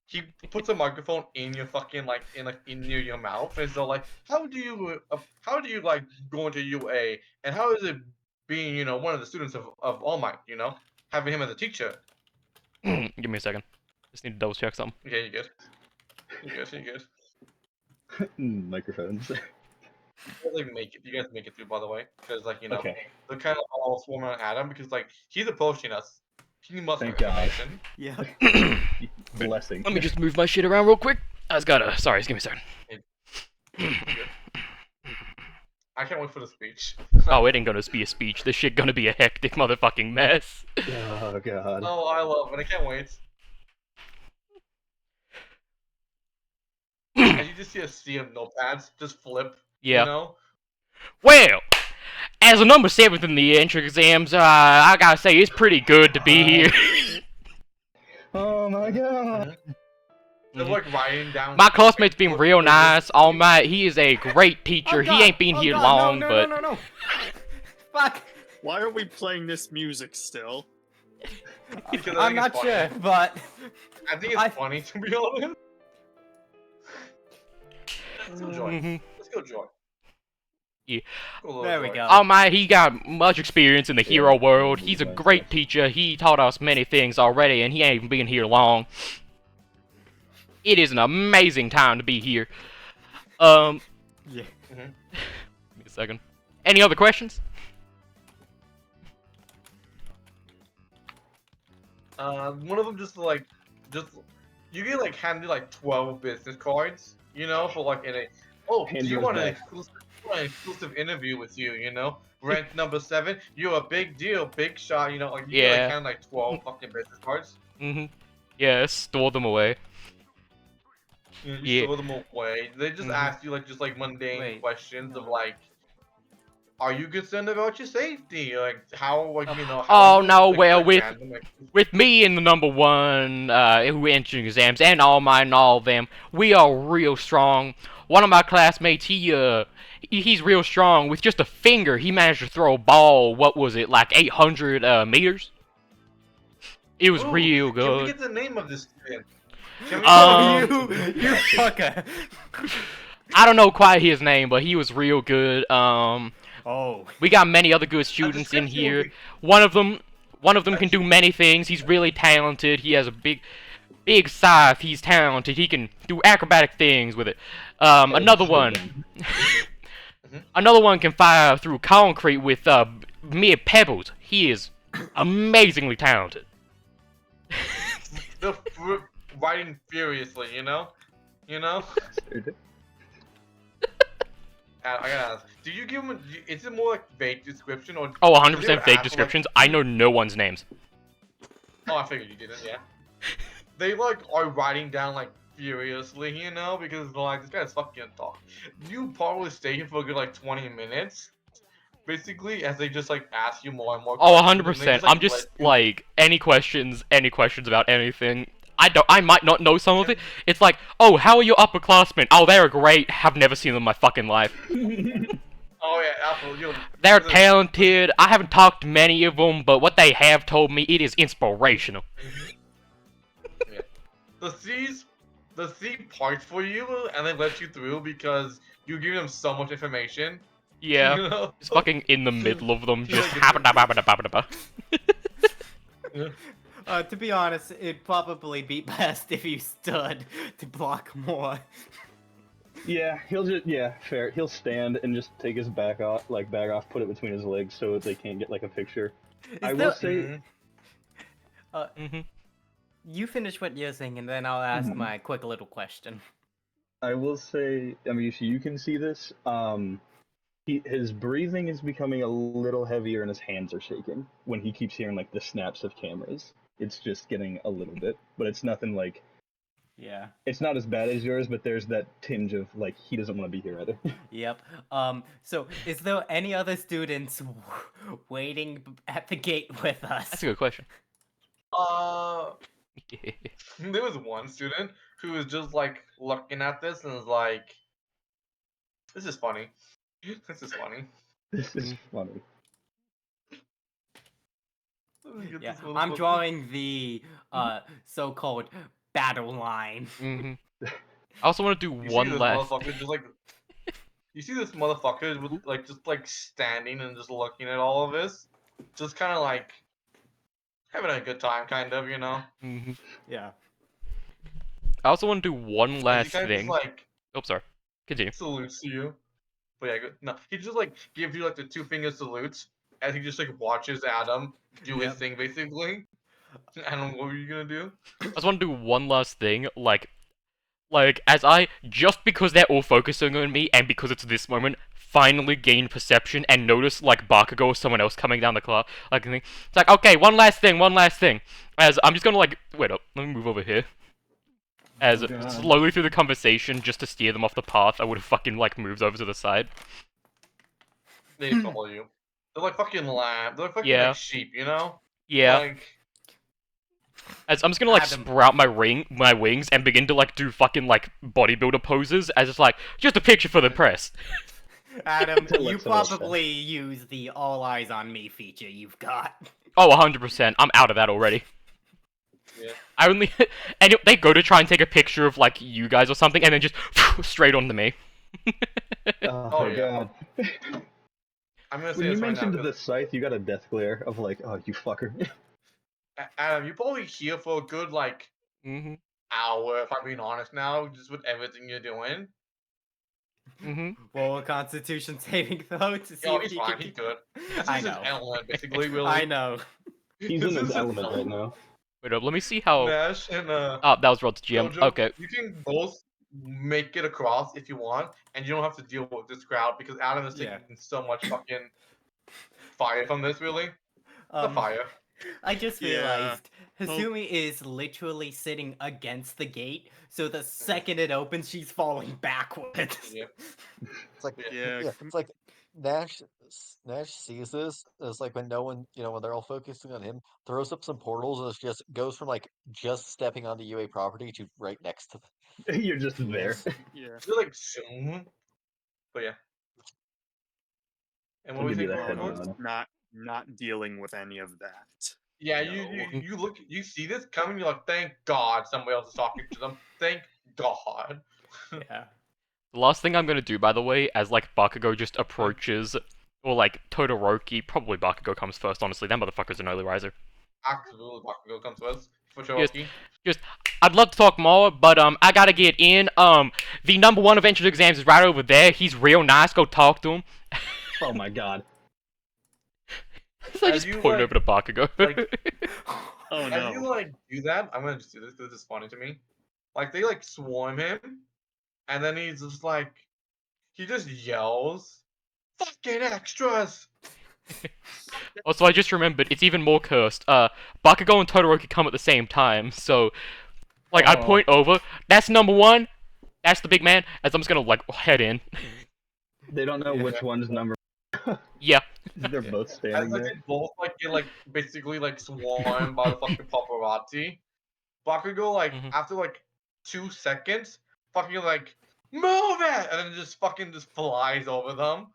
He puts a microphone in your fucking in near your mouth, and so like, how do you like go into UA, and how is it being one of the students of All Might, having him as a teacher? Give me a second. Just need to double check something. Okay, you good? You good? You good? Microphones. You guys make it through, by the way, because Okay. they're kind of all swarming on Adam because he's approaching us. He must have Thank God. information. Yeah. Blessing. Let me just move my shit around real quick. I just gotta. Sorry, just give me a second. I can't wait for the speech. Oh, it ain't gonna be a speech. This shit gonna be a hectic motherfucking mess. Oh God. Oh, I love it. I can't wait. And you just see a sea of notepads just flip. Yeah. You know? Well, as a number 7th in the entrance exams, I gotta say it's pretty good to be here. Oh my God. They're like writing down. My classmate's been real nice. All Might, he is a great teacher. Oh, He God. ain't been Oh, here God. long, no, but no. Fuck. Why are we playing this music still? Because I I'm think it's not funny. sure, but I think it's funny, to be honest. Let's go, Joy. Let's go, Joy. Yeah. Go, little there we Joy. go. All Might, he got much experience in the hero world. yeah, He's a yeah. great teacher. He taught us many things already, and he ain't even been here long. It is an amazing time to be here. Yeah. Give me a second. Any other questions? One of them just you get handed 12 business cards, for in a. Oh, do you Pandora's want an box. exclusive interview with you? Rank number 7. You're a big deal, big shot. You Yeah. get 12 fucking business cards. Yeah, store them away. You Yeah. throw them away. They just ask you just mundane Wait, questions of no. are you concerned about your safety? How Oh, you, no, well, like, random, With me in the number 1 who entered exams, and all mine and all of them, we are real strong. One of my classmates, he's real strong. With just a finger, he managed to throw a ball, what was it, like 800 meters? It was Ooh, real Can we good. get the name of this student? Can we you fucker. I don't know quite his name, but he was real good. Oh. We got many other good students in description here. would be- One of them can do many things. He's really talented. He has a big scythe. He's talented. He can do acrobatic things with it. Another one. Another one can fire through concrete with mere pebbles. He is amazingly talented. The writing furiously, you know? I gotta ask, do you give them? Is it more like vague description or? Oh, do they 100% ask fake for, descriptions. I know no one's names. Oh, I figured you didn't. Yeah. They are writing down furiously, because this guy's fucking talk. You probably stay here for a good 20 minutes, basically, as they just ask you more and more. Oh, questions, and they 100%. I'm just any questions about anything. I might not know some of it. It's like, oh, how are your upperclassmen? Oh, they're great. Have never seen them in my fucking life. Oh yeah, absolutely. They're talented. I haven't talked to many of them, but what they have told me, it is inspirational. Yeah. The C parts for you, and they let you through because you give them so much information. Yeah. You know? Just fucking in the middle of them, just To be honest, it'd probably be best if you stood to block more. Yeah, fair. He'll stand and just take his back off, put it between his legs so they can't get a picture. I will say, You finish what you're saying, and then I'll ask my quick little question. I will say, I mean, so you can see this. his breathing is becoming a little heavier and his hands are shaking when he keeps hearing like the snaps of cameras. It's just getting a little bit, but it's nothing like Yeah. it's not as bad as yours, but there's that tinge of like he doesn't want to be here either. Yep. So is there any other students waiting at the gate with us? That's a good question. There was one student who was just like looking at this and was like, "This is funny. This is funny." This is funny. Let me get Yeah, this I'm motherfucker. drawing the so-called battle line. I also want to do You see one this last. motherfucker just like you see this motherfucker with like just like standing and just looking at all of this, just kind of like having a good time, kind of, you know. Yeah. I also want to do one And he last kind of just thing. like Oh, sorry. Continue. salutes you. But yeah, no, he just like gives you like the two finger salutes as he just like watches Adam do his Yep. thing basically. Adam, what were you gonna do? I just want to do one last thing, like as I, just because they're all focusing on me, and because it's this moment, finally gain perception and notice, like, Bakugo or someone else coming down the car, like, it's like, okay, one last thing, as I'm just gonna, like, wait up, let me move over here, as God. slowly through the conversation, just to steer them off the path, I would've fucking, like, moved over to the side. They follow you. They're like fucking lamb. They're fucking Yeah. like sheep, you know? Yeah. Like, As I'm just gonna, like, Adam. sprout my wings and begin to, like, do fucking, like, bodybuilder poses, as it's like, just a picture for the press. Adam, To you let someone else probably use the all eyes on me feature you've got. Oh, 100%. I'm out of that already. yeah. I only and they go to try and take a picture of like you guys or something, and then just straight onto me. Oh, yeah. God. I'm gonna say When you this right now. mentioned 'Cause the scythe, you got a death glare of like, oh, you fucker. Adam, you're probably here for a good like Mhm. hour, if I'm being honest now, just with everything you're doing. Mhm. Roll a Constitution saving throw to see Yo, if he's you fine. can. He's good. This I is his know. element, basically. Really. I know. He's This in his is element right now. Wait up, let me see how. Nash and Oh, that was Rod's GM. Jojo, Okay. you can both make it across if you want, and you don't have to deal with this crowd because Adam is Yeah. taking so much fucking fire from this. Really, the fire. I just Yeah. realized Hasumi is literally sitting against the gate, so the second it opens, she's falling backwards. Yeah. It's like Yeah, it's like Nash sees this. It's like when no one, when they're all focusing on him, throws up some portals and it just goes from like just stepping onto UA property to right next to them. You're just there. yeah. You're like soon, but yeah. And what I'll we give you think, that head George? nod. Not dealing with any of that. Yeah, No. you look, you see this coming. You're like, thank God somebody else is talking to them. Thank God. Yeah. The last thing I'm gonna do, by the way, as like Bakugo just approaches, or like Todoroki, probably Bakugo comes first. Honestly, that motherfucker's an early riser. Absolutely, Bakugo comes to us for Just, Cherokee. just, I'd love to talk more, but I gotta get in. The number one of entrance exams is right over there. He's real nice. Go talk to him. Oh my God. So I As just you, point like- over to Bakugo. Oh As you no. like do that, I'm gonna just do this because it's funny to me. Like they like swarm him, and then he's just like, he just yells, "Fucking extras!" Also, I just remembered, it's even more cursed. Bakugo and Todoroki come at the same time, so, like, I Oh. point over, that's number one, that's the big man, as I'm just gonna, like, head in. They don't know Yeah. which one's number. Yeah. They're Yeah. both As standing like there. they both like get like basically like swarmed by the fucking paparazzi. Bakugo like Mhm. after like 2 seconds, fucking like move it, and then just fucking just flies over them.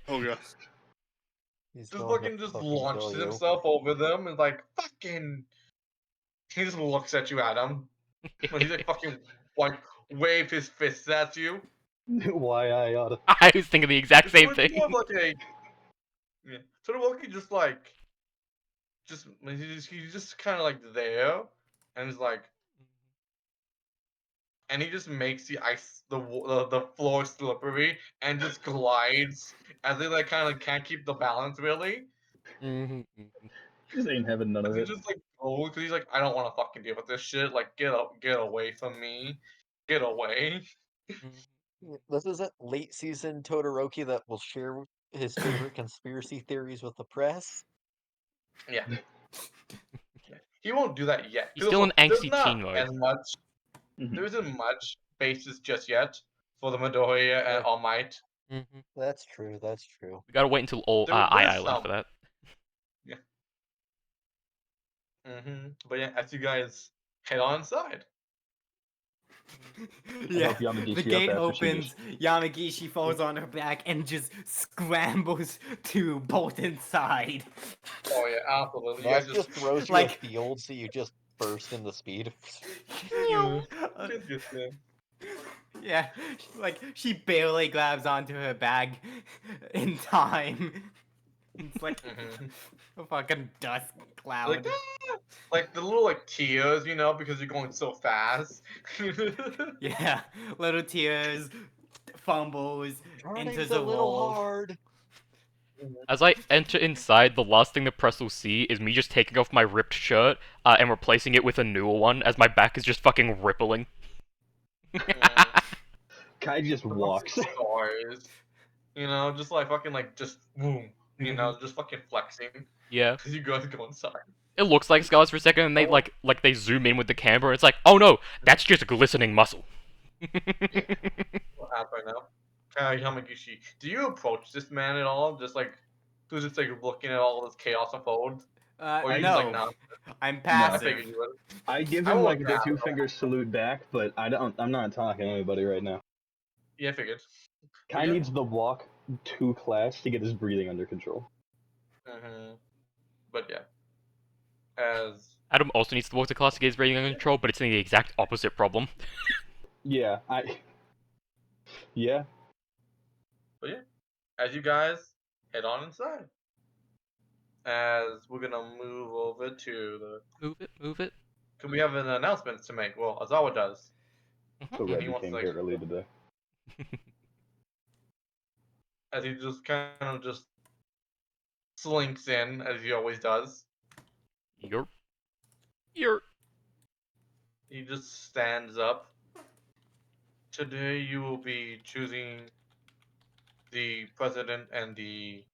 Oh god. He's Just going to fucking just fucking launches kill you. himself over them and like fucking. He just looks at you, Adam. And he's like fucking like wave his fists at you. Why I oughta. I was thinking the exact same It's more thing. of like a yeah. Todoroki just like he's just kind of like there, and he's like, and he just makes the ice the floor slippery and just glides as they like kind of can't keep the balance really. Mhm. Just ain't having none And of he it. just like goes because he's like, I don't want to fucking deal with this shit. Like get up, get away from me, get away. This isn't late season Todoroki that will share his favorite conspiracy theories with the press. Yeah. He won't do that yet. He's still in There's angsty not teen mode. as much. Mhm. There isn't much basis just yet for the Midoriya and All Might. Mm-hmm. That's true. That's true. We gotta wait until all There's Island some. for that. Yeah. But yeah, as you guys head on inside. Yeah, hook Yamagishi the up gate after she opens, Yamagishi falls on her back and just scrambles to bolt inside. Oh yeah, absolutely. You That guys just throws you like- a field, so you just burst into speed. Yeah. Uh, Just, yeah, like she barely grabs onto her bag in time. It's like a fucking dust cloud. like, like the little like tears, you know, because you're going so fast. Yeah, little tears, fumbles into Turning's the a little wall. hard. As I enter inside, the last thing the press will see is me just taking off my ripped shirt and replacing it with a newer one, as my back is just fucking rippling. Kai just walks. Scars. You know, just like fucking like just boom. You know, just fucking flexing. Yeah. Cause you guys go inside. It looks like scars for a second, and they like they zoom in with the camera, and it's like, oh no, that's just glistening muscle. What happened now? Yamagishi, do you approach this man at all? Just like, who's just like looking at all this chaos unfold? Or you just like, No, nah. I'm I passive. figured you would. I give I him will like the grab it. 2-finger salute back, but I'm not talking to anybody right now. Yeah, I figured. Kai Yeah. needs the walk to class to get his breathing under control. But yeah. As Adam also needs to walk to class to get his breathing under control, but it's in the exact opposite problem. Yeah, yeah. But yeah, as you guys head on inside, as we're gonna move over to the. Move it. Can we have an announcement to make? Well, Azawa does. So He Reggie wants came to, here early today. As he just kind of just slinks in as he always does. You're. He just stands up. Today you will be choosing the president and the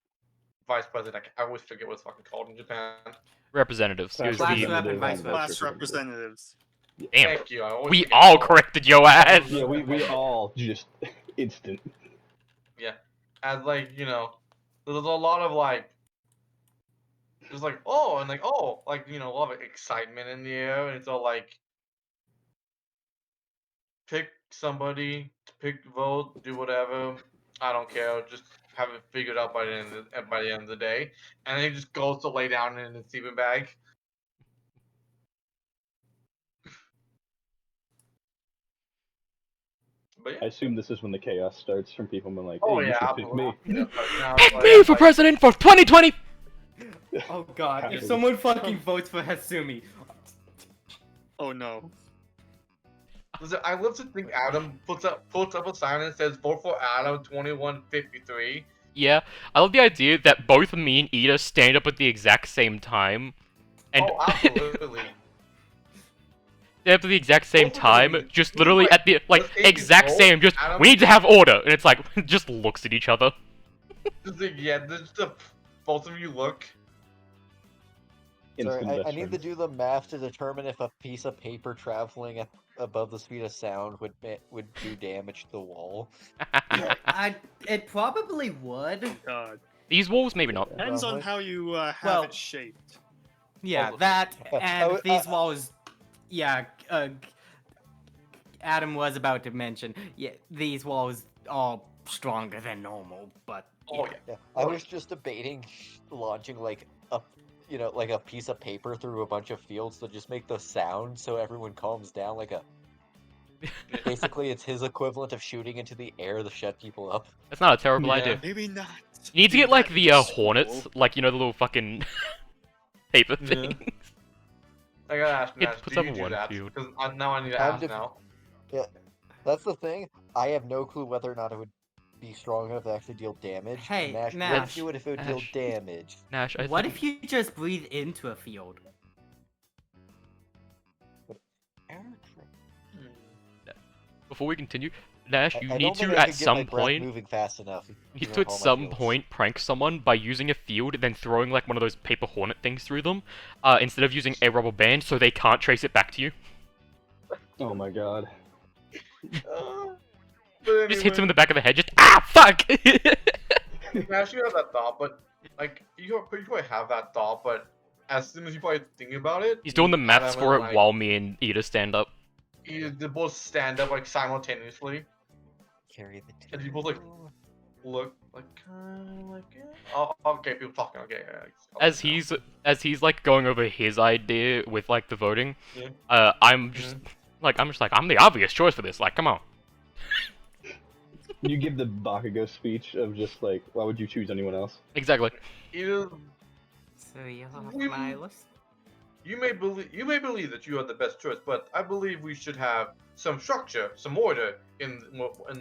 vice president. I always forget what it's fucking called in Japan. Representatives. It was Class the. rep and vice and rep. Class representatives. Damn. Thank you. I always We forget all what it's corrected your ass. Yeah, we all just instant. called. Yeah. As like, you know, there's a lot of like just like oh and like oh like you know a lot of excitement in the air and it's all like pick somebody, pick vote, do whatever. I don't care. Just have it figured out by the end of the day. And then he just goes to lay down in his sleeping bag. But I yeah. assume this is when the chaos starts from people being like, hey, Oh you yeah, should pick me. absolutely. Yeah, but now, Pick like, me for like, president for 2020. Oh god, if Happily. someone fucking votes for Hasumi. Oh no. listen, I love to think Adam puts up a sign and says vote for Adam 2153. Yeah, I love the idea that both me and Ida stand up at the exact same time, and Oh, absolutely. stand up at the exact same Both of time, them, just literally at the let's take exact control, same. Just Adam. we need to have order, and it's like just looks at each other. Just like, yeah, just both of you look. Instant Sorry, I best need to friends. do the math to determine if a piece of paper traveling above the speed of sound would do damage to the wall. It probably would. God. These walls, maybe not. Depends on Probably. how you have Well- it shaped. Yeah, Probably. that I and would- these walls. Yeah, Adam was about to mention. Yeah, these walls are stronger than normal, but Oh yeah. Yeah, I was just debating launching like a piece of paper through a bunch of fields to just make the sound so everyone calms down. Basically, it's his equivalent of shooting into the air to shut people up. That's not a terrible Yeah. idea. Maybe not. You need to do get like that the in hornets, school. like you know the little fucking paper Yeah. things. I gotta ask It Nash, puts do up you do one that? field. Because now I need to Time ask to- now. That's the thing. I have no clue whether or not it would be strong enough to actually deal damage. Hey, Nash, Nash, let's do it if it would deal Nash. damage. Nash, I what think if you just breathe into a field? before we continue, Nash, I you don't need think to I at could get my some breath point. moving fast enough. You to need to at recall my some feels. point prank someone by using a field and then throwing like one of those paper hornet things through them, instead of using a rubber band, so they can't trace it back to you. Oh my god. But Just hits him in anyway, the back of the head. Just fuck. Nash, you have that thought, but like you probably have that thought, but as soon as you probably think about it, He's doing the you maths have for it like, while me and Ida stand up. they both stand up like simultaneously, Carry the and you both like two. look like oh, okay, people talking. Okay, As he's like going over his idea with like the voting, Yeah. I'm just like I'm the obvious choice for this. Like, come on. You give the Bakugo speech of just like, why would you choose anyone else? Exactly. Either So you have We- my list. you may believe that you are the best choice, but I believe we should have some structure, some order in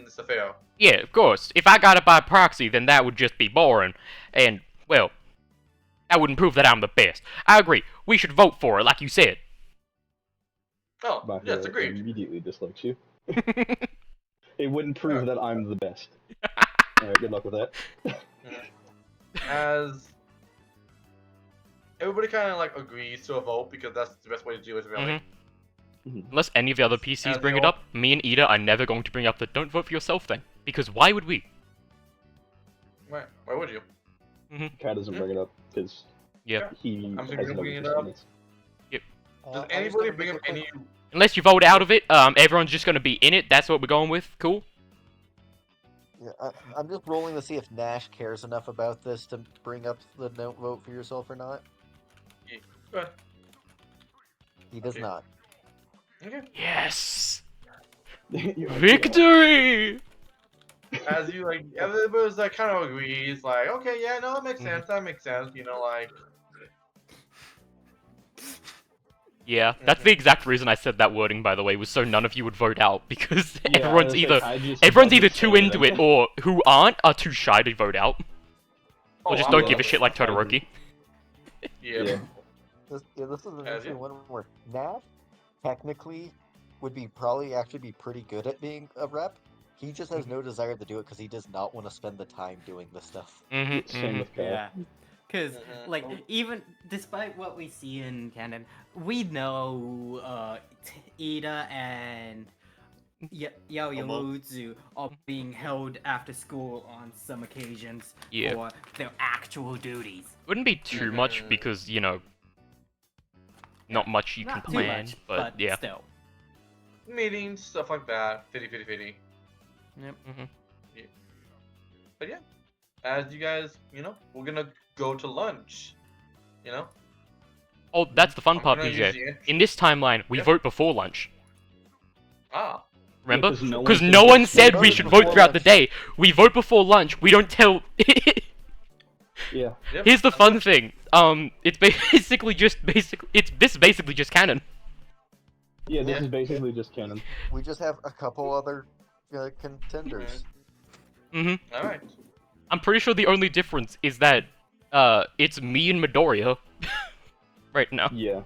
this affair. Yeah, of course. If I got it by proxy, then that would just be boring, and well, that wouldn't prove that I'm the best. I agree. We should vote for it, like you said. Oh, Bakugo yes, agreed. immediately dislikes you. It wouldn't prove that I'm the best. Alright, good luck with that. As everybody kind of like agrees to a vote because that's the best way to do it, really. Unless any of the other PCs As bring they it all- up, me and Ida are never going to bring up the don't vote for yourself thing. Because why would we? Why would you? Kat doesn't bring it up because Yeah. he I'm has thinking no bringing it interest in up. it. Does I was anybody gonna bring make up a quick- any? Unless you vote out of it, everyone's just gonna be in it. That's what we're going with. Cool. Yeah, I'm just rolling to see if Nash cares enough about this to bring up the don't vote for yourself or not. Go ahead. He does Okay. not. Okay. Yes. You're like, Victory. As you like, everybody's like kind of agrees, like, okay, yeah, no, that makes Mhm. sense. That makes sense. You know, like, Yeah, that's the exact reason I said that wording, by the way, was so none of you would vote out because Yeah, everyone's I was either like, I just everyone's wasn't either too saying into it anything. or who aren't are too shy to vote out. Or oh, just I'm don't a- give a shit like Todoroki. Yeah. Yeah. This is an As interesting you- one where Nash technically would be probably actually be pretty good at being a rep. He just has no desire to do it because he does not want to spend the time doing this stuff. Same with Kai. Yeah. Because, Mhm. like, even despite what we see in canon, we know Ida and Yao Yamuzu are being held after school on some occasions Yeah. for their actual duties. Wouldn't be too much Mhm. because, you know, not much you can Not too plan, much, but yeah. still. Meetings, stuff like that. Fitty. Yep. But yeah, as you guys, you know, we're gonna go to lunch. You know. Oh, that's the fun I'm part, gonna PJ. use the- In this timeline, we Yeah. vote before lunch. Ah. Remember? 'cause no one Because said no vote one before said we lunch. should Before vote throughout the lunch. day. We vote before lunch. We don't tell. Yeah. Yep. Here's the fun thing. It's basically just basically just canon. Yeah, this Yeah. is basically just canon. We just have a couple other contenders. Mhm. All right. I'm pretty sure the only difference is that it's me and Midoriya right now. Yeah.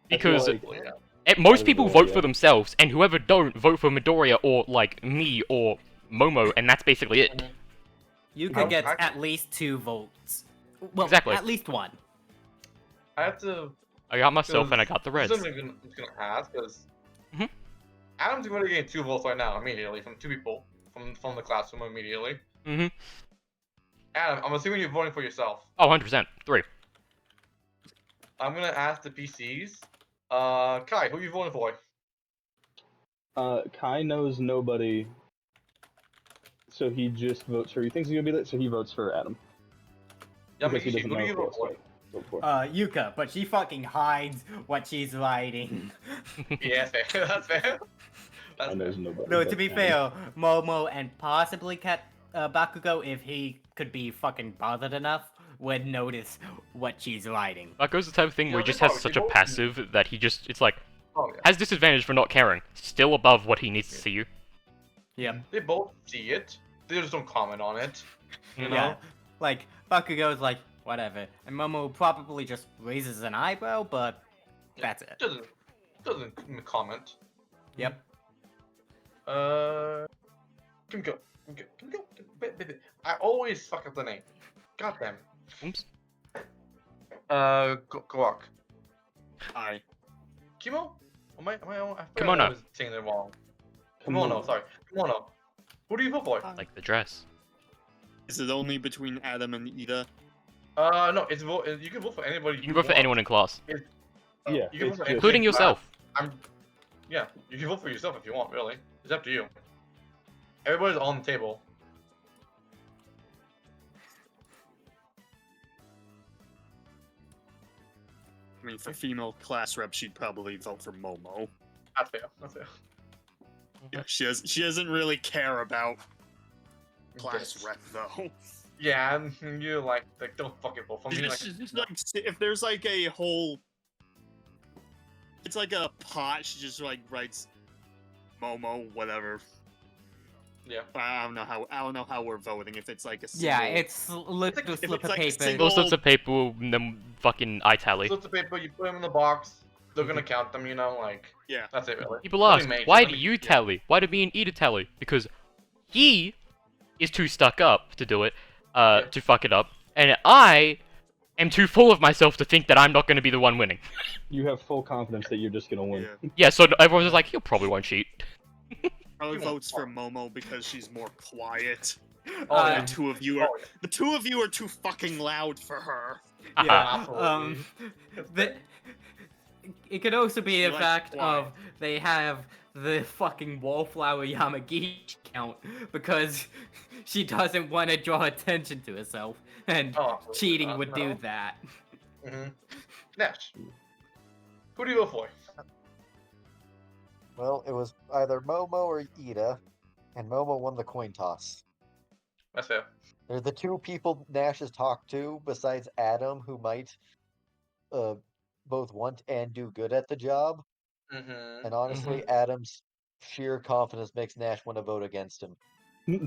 Because like- Well, yeah. most I people would, vote yeah. for themselves, and whoever don't vote for Midoriya or like me or Momo, and that's basically it. You I'm- could get I- at least 2 votes. Well, Exactly. at least 1. I have to. I got myself and I got the Reds. Something I'm just gonna ask because Mhm. Adam's going to get 2 votes right now immediately from 2 people from the classroom immediately. Mhm. Adam, I'm assuming you're voting for yourself. Oh, 100%. 3. I'm gonna ask the PCs. Kai, who are you voting for? Kai knows nobody, so he just votes for. He thinks he's gonna be lit, so he votes for Adam. Because he Yamishi, doesn't who know do you who vote else for? to vote for. Yuka, but she fucking hides what she's writing. Yeah, fair. That's fair. That's I fair. knows nobody. No, but to be Adam. fair, Momo and possibly Bakugo, if he could be fucking bothered enough, would notice what she's writing. That the type of thing where Yeah, he just they has both- such they a both- passive that he just, it's like, Oh yeah. has disadvantage for not caring. Still above what he needs to see you. Yep. They both see it. They just don't comment on it. You know? Yeah. Like, Bakugo's like, whatever. And Momo probably just raises an eyebrow, but that's it. Doesn't comment. Yep. Kimiko. Kimiko. I always fuck up the name. God damn. Oops. Kawak. Aye. Kimo? Am I Kimono. always saying it wrong. Kimono, sorry. Kimono. Who do you vote for? Like the dress. Is it only between Adam and Ida? No, it's vote. You can vote for anybody. You can vote for want. anyone in class, Yeah, You can vote it's for just- including anything. yourself. Yeah, you can vote for yourself if you want. Really, it's up to you. Everybody's on the table. I mean, for female class rep, she'd probably vote for Momo. That's fair. That's fair. Yeah, she doesn't really care about class Yes. rep though. Yeah, and you're like don't fucking vote for me. Like, She's just like, if there's like a whole, it's like a pot. She just like writes Momo, whatever. yeah. I don't know how we're voting. If it's like a Yeah, single- it's little If slip it's of like a paper. single- Those sorts of paper, then fucking tally. Slips of paper, you put them in the box. They're gonna count them. You know, like Yeah. that's it really. People Nothing ask, major, why do nothing- you yeah. tally? Why do me and Ida tally? Because he is too stuck up to do it, to fuck it up, and I am too full of myself to think that I'm not going to be the one winning. You have full confidence that you're just gonna win. Yeah. Yeah, so everyone's just like, he'll probably won't cheat. Probably You won't votes for Momo because she's more quiet. Oh, The yeah. two of you are Oh, yeah. the two of you are too fucking loud for her. Yeah. Absolutely. The, it could also be a Like, fact why? of they have the fucking wallflower Yamagi count because she doesn't want to draw attention to herself, and Oh, absolutely cheating not, would do no. that. Mm-hmm. Nash. Who do you vote for? Well, it was either Momo or Ida, and Momo won the coin toss. That's fair. They're the two people Nash has talked to, besides Adam, who might both want and do good at the job. Mm-hmm. And honestly, Adam's sheer confidence makes Nash want to vote against him.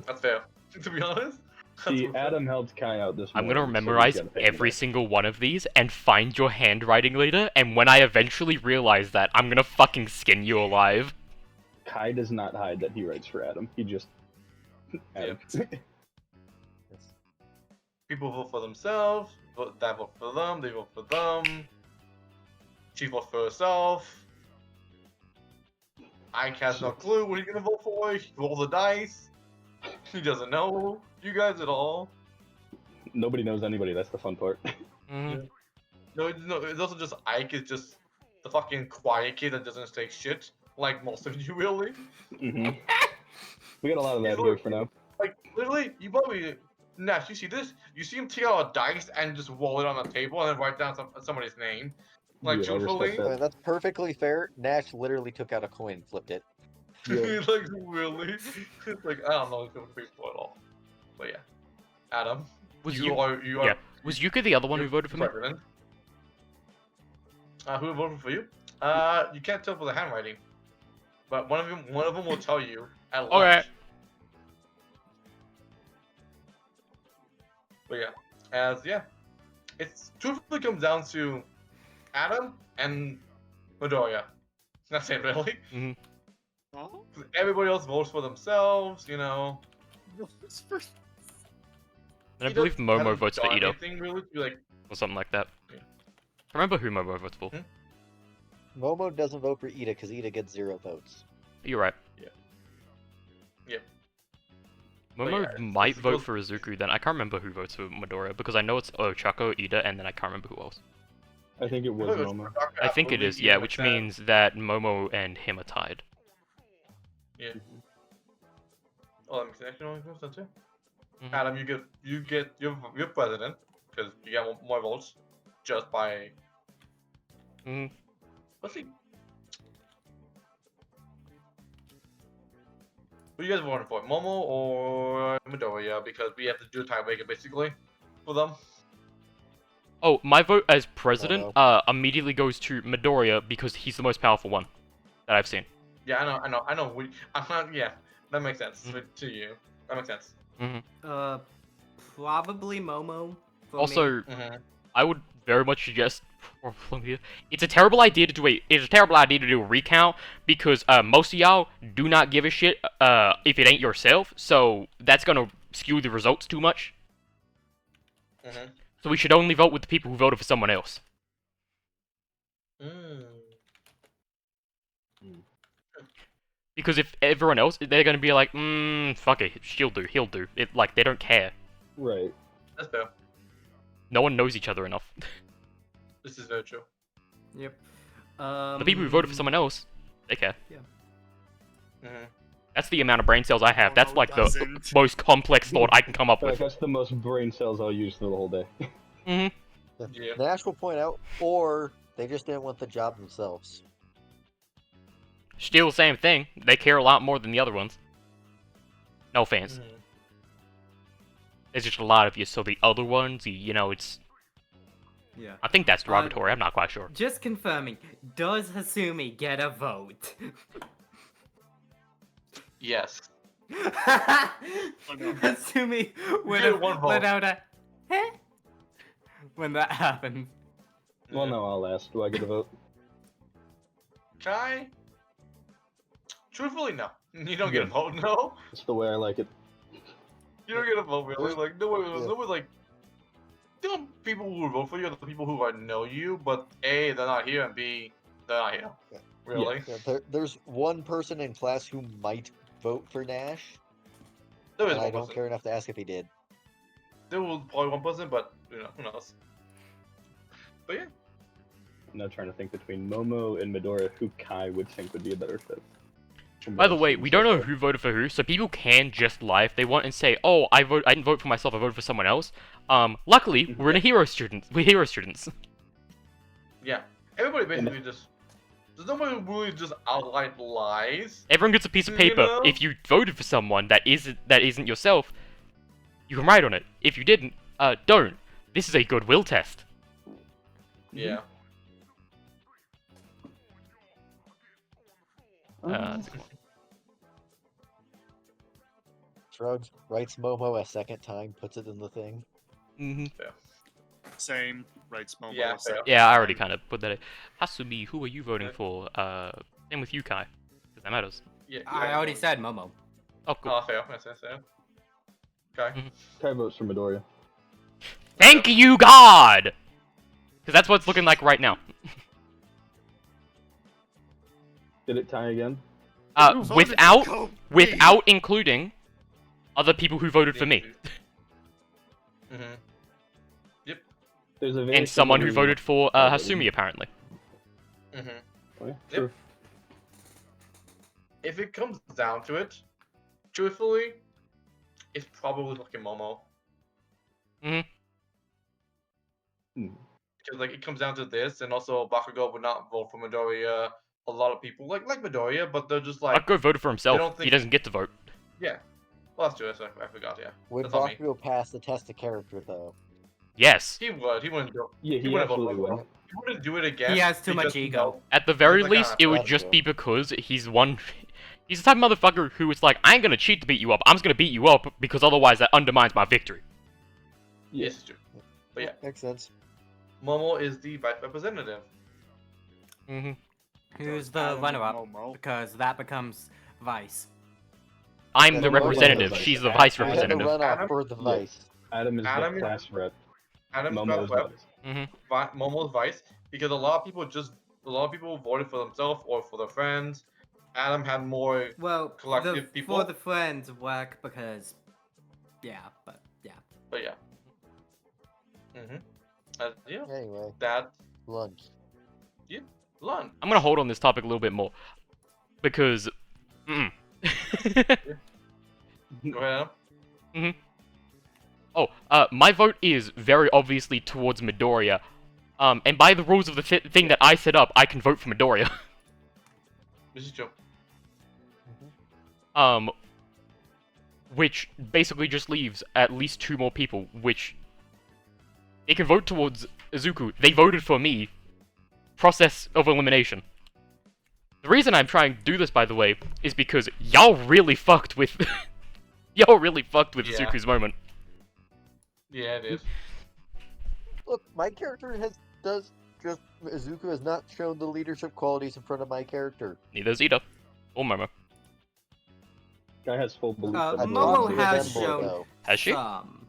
That's fair. To be honest. See, that's fair. Adam helped Kai out this I'm morning. gonna so he's memorize gotta pay him every back. single one of these and find your handwriting later, and when I eventually realize that, I'm gonna fucking skin you alive. Kai does not hide that he writes for Adam. He just. Adam. People vote for themselves. That vote for them. They vote for them. She votes for herself. Ike has no clue what he's gonna vote for. He rolls the dice. He doesn't know you guys at all. Nobody knows anybody. That's the fun part. Mhm. No, it's also just Ike is just the fucking quiet kid that doesn't say shit, like most of you really. hmm We got a lot of that here for now. Like literally, you probably Nash. You see this? You see him take out a dice and just roll it on the table and then write down somebody's name. Like Yeah, I respect truthfully, that. I mean, that's perfectly fair. Nash literally took out a coin and flipped it. Yeah. like really, it's like I don't know if it would be at all. But yeah, Adam, Was you are yeah. Was Yuka the other one who voted for me? president. Who voted for you? You can't tell for the handwriting, but one of them will tell you at lunch. Okay. But yeah, it's truthfully comes down to Adam and Midoriya. That's it, really. Mhm. Oh, 'Cause everybody else votes for themselves, you know. what's for And I Ida believe Momo hasn't votes for done Ida, anything really to be like, or something like that. Yeah. I remember who Momo votes for. Momo doesn't vote for Ida because Ida gets 0 votes. You're right. yeah. Momo yeah, might it's vote both- for Izuku then. I can't remember who votes for Midoriya because I know it's Ochako, Ida, and then I can't remember who else. I think it was Momo. I think it is, yeah, which means that Momo and him are tied. Yeah. Oh, that makes actually only sense too. Mhm. Adam, you get you're president because you get more votes just by. Mhm. Let's see. Who you guys voting for, Momo or Midoriya? Because we have to do a tiebreaker basically for them. Oh, my vote as president immediately goes to Midoriya because he's the most powerful one that I've seen. Yeah, I know. I'm not. Yeah, that makes sense Mhm. to you. That makes sense. Probably Momo. For Also, me. Mm-hmm. I would very much suggest it's a terrible idea to do a recount because most of y'all do not give a shit if it ain't yourself, so that's gonna skew the results too much. Mhm. So we should only vote with the people who voted for someone else. Mm. Because if everyone else, they're gonna be like, fuck it, he'll do. It like they don't care. Right. That's fair. No one knows each other enough. This is very true. Yep. The people who voted for someone else, they care. Mhm. That's the amount of brain cells I have. Oh, That's no, like it the doesn't. most complex thought I can come up Like, with. that's the most brain cells I'll use through the whole day. Yeah. Nash will point out, or they just didn't want the job themselves. Still the same thing. They care a lot more than the other ones. No offense. Mhm. There's just a lot of you, so the other ones, you know, it's... Yeah. I think that's derogatory, I'm not quite sure. Just confirming, does Hasumi get a vote? Yes. Hasumi would get have one vote. let out a "Heh?" when that happened. Well, no, I'll ask. Do I get a vote? Kai? Truthfully, no. You don't get a Good. vote, no. That's the way I like it. You don't get a vote, really. Like, no one, Yeah. no one, like, the only people who would vote for you are the people who know you, but A, they're not here, and B, they're not here. Yeah. Really? Yeah, there's one person in class who might vote for Nash, There is and I one don't person. care enough to ask if he did. There was probably one person, but, you know, who knows. But yeah. I'm now trying to think between Momo and Midoriya who Kai would think would be a better fit. From By what the I've way, seen we so don't know far. who voted for who, so people can just lie if they want and say, "Oh, I didn't vote for myself. I voted for someone else." Luckily, we're in a hero students. We're hero students. Yeah. Everybody basically just... There's nobody who really just outright lies. Everyone gets a piece of You paper. know? If you voted for someone that isn't yourself, you can write on it. If you didn't, don't. This is a goodwill test. Yeah. That's a good one. Shrugs, writes Momo a second time, puts it in the thing. Same. Writes Momo. Yeah, same. fair. Yeah, I already kind of put that in. Hasumi, who are you voting for? Same with you, Kai. Because that matters. Yeah. I already said Momo. Oh, cool. Oh, fair. That's fair. Okay. Kai votes for Midoriya. Thank you, God! Because that's what it's looking like right now. Did it tie again? Who voted Without for me? without including other people who voted for me. Mm-hmm. There's a And someone who voted for Hasumi, apparently. Mm-hmm. Oh, yeah, true. If it comes down to it, truthfully, it's probably fucking Momo. Mhm. Hmm. Because like it comes down to this, and also Bakugo would not vote for Midoriya. A lot of people like Midoriya, but they're just like, Bakugo voted for don't himself. He think- doesn't get to vote. yeah. Well, that's true. I forgot. Yeah. Would That's on me. Bakugo pass the test of character, though? Yes. He would. He wouldn't do. Yeah, He he wouldn't vote absolutely for would. it. He wouldn't do it again. He has too much because, ego. At the very Like, least, it would that's just true. be because he's the type of motherfucker who is like, I ain't gonna cheat to beat you up. I'm just gonna beat you up because otherwise that undermines my victory. Yes, it's true. But yeah, Makes sense. Momo is the vice representative. Mm-hmm. Who's I the don't know runner-up? Momo. Because that becomes Vice. I'm Yeah, the Momo is representative. the She's the vice. vice I had the representative. runoff Adam? for the Yeah. vice. Adam is Adam the is- class rep. Adam's Momo is class rep. the vice. Mm-hmm. Momo's vice, because a lot of people voted for themselves or for their friends. Adam had more. Well, Collective people? for the friends work because, yeah, but yeah. But yeah. Yeah. Anyway, That lunch. Lund. I'm gonna hold on this topic a little bit more because. Go ahead, Adam. My vote is very obviously towards Midoriya. And by the rules of the thing that I set up, I can vote for Midoriya. This is true. Which basically just leaves at least 2 more people, which they can vote towards Izuku. They voted for me. Process of elimination. The reason I'm trying to do this, by the way, is because y'all really fucked with Yeah. Izuku's moment. Yeah, it is. Look, my character Izuku has not shown the leadership qualities in front of my character. Neither is Ida. Or Momo. Guy has full belief. that I've Momo talked Momo to is has them the more, shown though. Has she? some.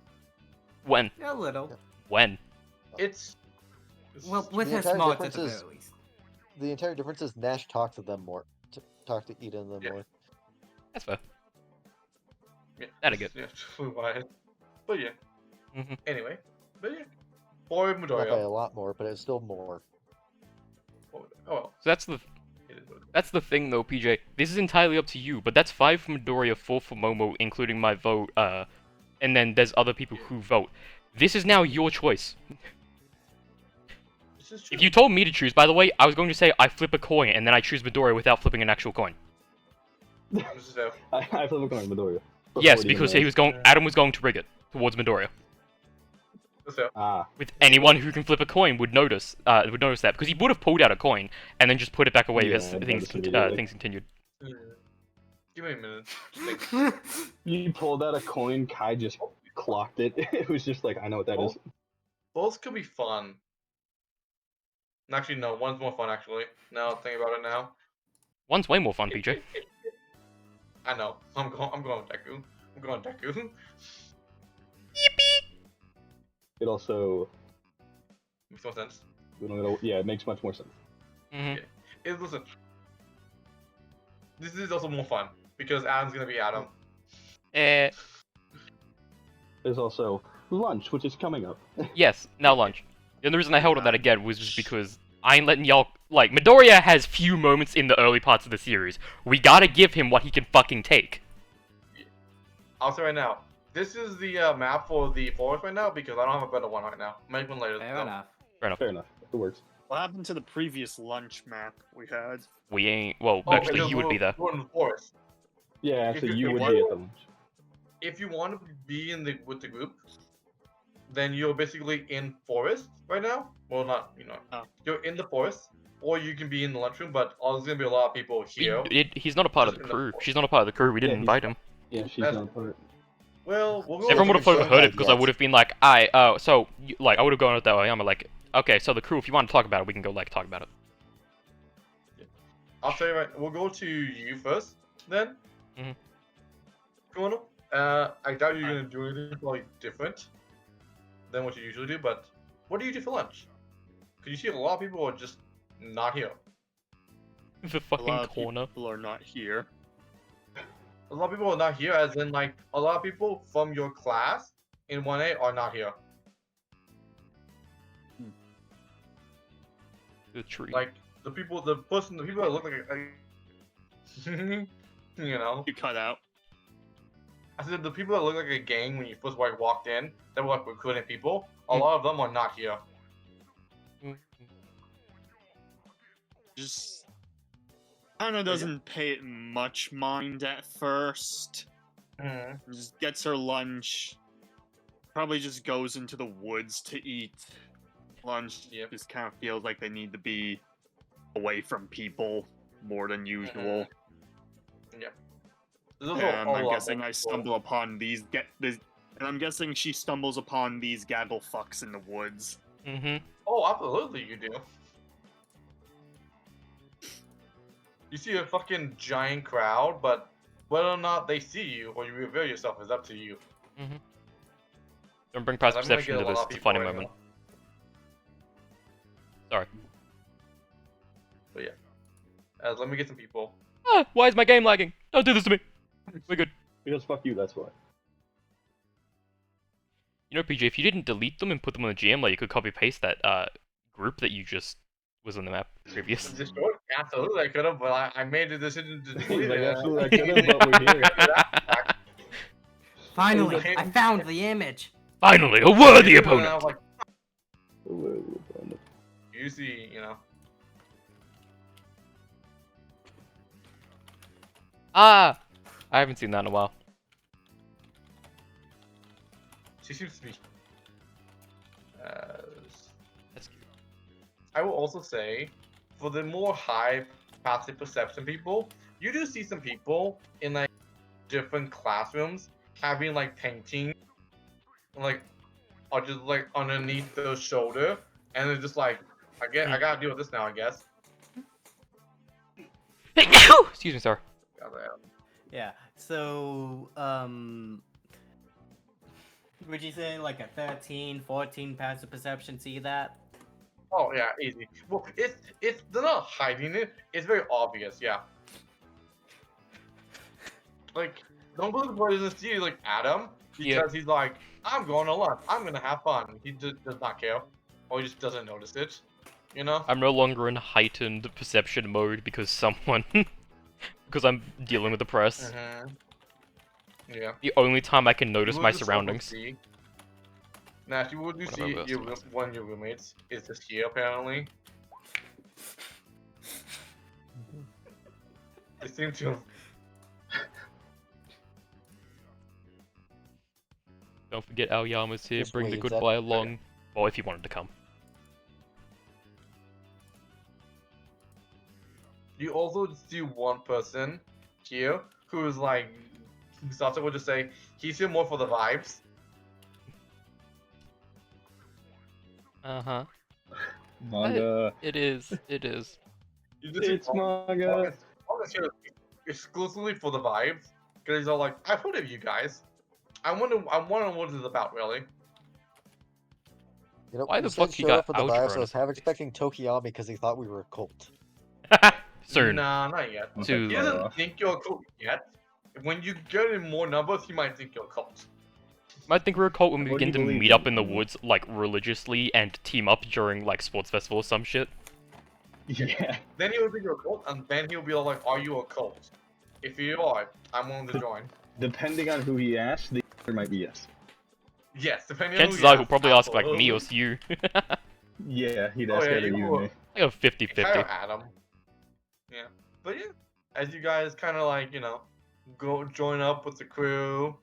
When? A little. When? It's Well, with The her entire smarts at difference the is- very least. The entire difference is Nash talks to them more. Talk to Ida and them Yeah. more. That's fair. yeah, That'll get. yeah, flew by it. But yeah. Mhm. Anyway, but yeah. For Not by a Midoriya. lot more, but it's still more. Oh well, So that's the it is what it is. That's the thing, though, PJ. This is entirely up to you, but that's 5 for Midoriya, 4 for Momo, including my vote, and then there's other people who vote. This is now your choice. This is true. If you told me to choose, by the way, I was going to say I flip a coin, and then I choose Midoriya without flipping an actual coin. This is fair. I flip a coin, Midoriya. Yes, Before because even Adam was going to rig it towards Midoriya. This is fair. Ah, With anyone who can flip a coin would notice that, because he would have pulled out a coin, and then just put it back away Yeah, as I'd things, notice immediately. things continued. Give me a minute. you pulled out a coin, Kai just clocked it. It was just like, I know what that is. Both could be fun. Actually, no. One's more fun. Actually, now think about it now. One's way more fun, PJ. I know. I'm going Deku. I'm going Deku. It also, Makes more sense. yeah, it makes much more sense. Listen. This is also more fun because Adam's gonna be Adam. There's also lunch, which is coming up. Yes, now lunch. The only reason I held on that again was just because I ain't letting y'all. Like, Midoriya has few moments in the early parts of the series. We gotta give him what he can fucking take. I'll say right now. This is the map for the forest right now because I don't have a better one right now. Make one later. Fair though. enough. Fair enough. It works. What happened to the previous lunch map we had? We ain't. Well, Oh, actually, because you would be there. we're in the forest. Yeah, actually, you if would you- be at the lunch. If you want to be with the group, then you're basically in forest right now. Well, not Oh. You're in the forest, or you can be in the lunchroom. But there's gonna be a lot of people here. He's not a part of the crew. She's not a part of the crew. We didn't Yeah, invite him. Yeah, she's That's- not part. Well, we'll go Everyone would with have the heard it not because I yet. would have been like, so, like, I would have gone out that way. I'm like, okay, so the crew, if you want to talk about it, we can go, like, talk about it. I'll tell you right. We'll go to you first, then. Mhm. Come on. I doubt you're gonna do anything probably different than what you usually do. But what do you do for lunch? Because you see a lot of people are just not here. The A fucking lot of corner. people are not here. A lot of people are not here, as in like a lot of people from your class in 1A are not here. The tree. Like the people that look like you know. You cut out. I said the people that look like a gang when you first walked in, that were like recruiting people. A Hmm. lot of them are not here. Just kind of doesn't pay it much mind at first. Mm-hmm. Just gets her lunch. Probably just goes into the woods to eat lunch. Yep. Just kind of feels like they need to be away from people more than usual. There's also And a I'm lot guessing of I people- stumble upon and I'm guessing she stumbles upon these gaggle fucks in the woods. Mm-hmm. Oh, absolutely, you do. You see a fucking giant crowd, but whether or not they see you or you reveal yourself is up to you. Don't bring past I'm gonna perception get to a lot this. of It's a people funny right moment. now. Sorry. But yeah. Let me get some people. Ah, why is my game lagging? Don't do this to me. We're good. Because fuck you, that's why. You know, PJ, if you didn't delete them and put them on the GM, like, you could copy paste that group that you just was on the map previous. Destroyed? Absolutely, I could have, but I made the decision to He's delete like, it. absolutely, I could've, but we're here. Finally, Okay. I found the image. Finally, a worthy And I opponent! was like, you see, Ah! I haven't seen that in a while. she seems to be. That's cute. I will also say, for the more high passive perception people, you do see some people in like different classrooms having like painting, like are just like underneath the shoulder, and it's just like, I gotta deal with this now, I guess. Excuse me, sir. Yeah. So, would you say like a 13, 14 passive perception? See that? Oh yeah, easy. Well, it's they're not hiding it. It's very obvious. Yeah. Like, don't believe what doesn't see like Adam because he's like, I'm going to lunch. I'm gonna have fun. He just does not care, or he just doesn't notice it. You know. I'm no longer in heightened perception mode because someone, because I'm dealing with the press. Yeah. The only time I can notice You my would just surroundings. see- Now, if you would you One of see our your, best one of your roommates is just here apparently. They seem to. Don't forget Aoyama's here. Just Bring the wait, good that- guy along. Well, if he wanted to come. You also see one person here who's like, Sato would just say, he's here more for the vibes. Uh-huh. Manga. It is. It is. You just see It's manga. August here exclusively for the vibes, because he's all like, I've heard of you guys. I wonder what it's about, really. You know, Why you the said fuck he show got up for the vibes, outrun? I was half expecting Tokiyami because he thought we were a cult. Soon. Nah, not yet. To- He doesn't think you're a cult yet. When you get in more numbers, he might think you're a cult. I think we're a cult when we What do begin you to believe meet in, up in the you know? woods, like, religiously, and team up during, like, sports festival or some shit. Yeah. Then he will think you're a cult, and then he'll be all like, are you a cult? If you are, I'm willing to join. Depending on who he asks, the answer might be yes. Yes, depending on who Chances you are he'll ask, probably ask, like, me absolutely. or you. Yeah, he'd Oh, ask yeah, either you you will. or me. Like a Kyle 50-50. Adam. Yeah. But yeah, as you guys kind of like, go join up with the crew,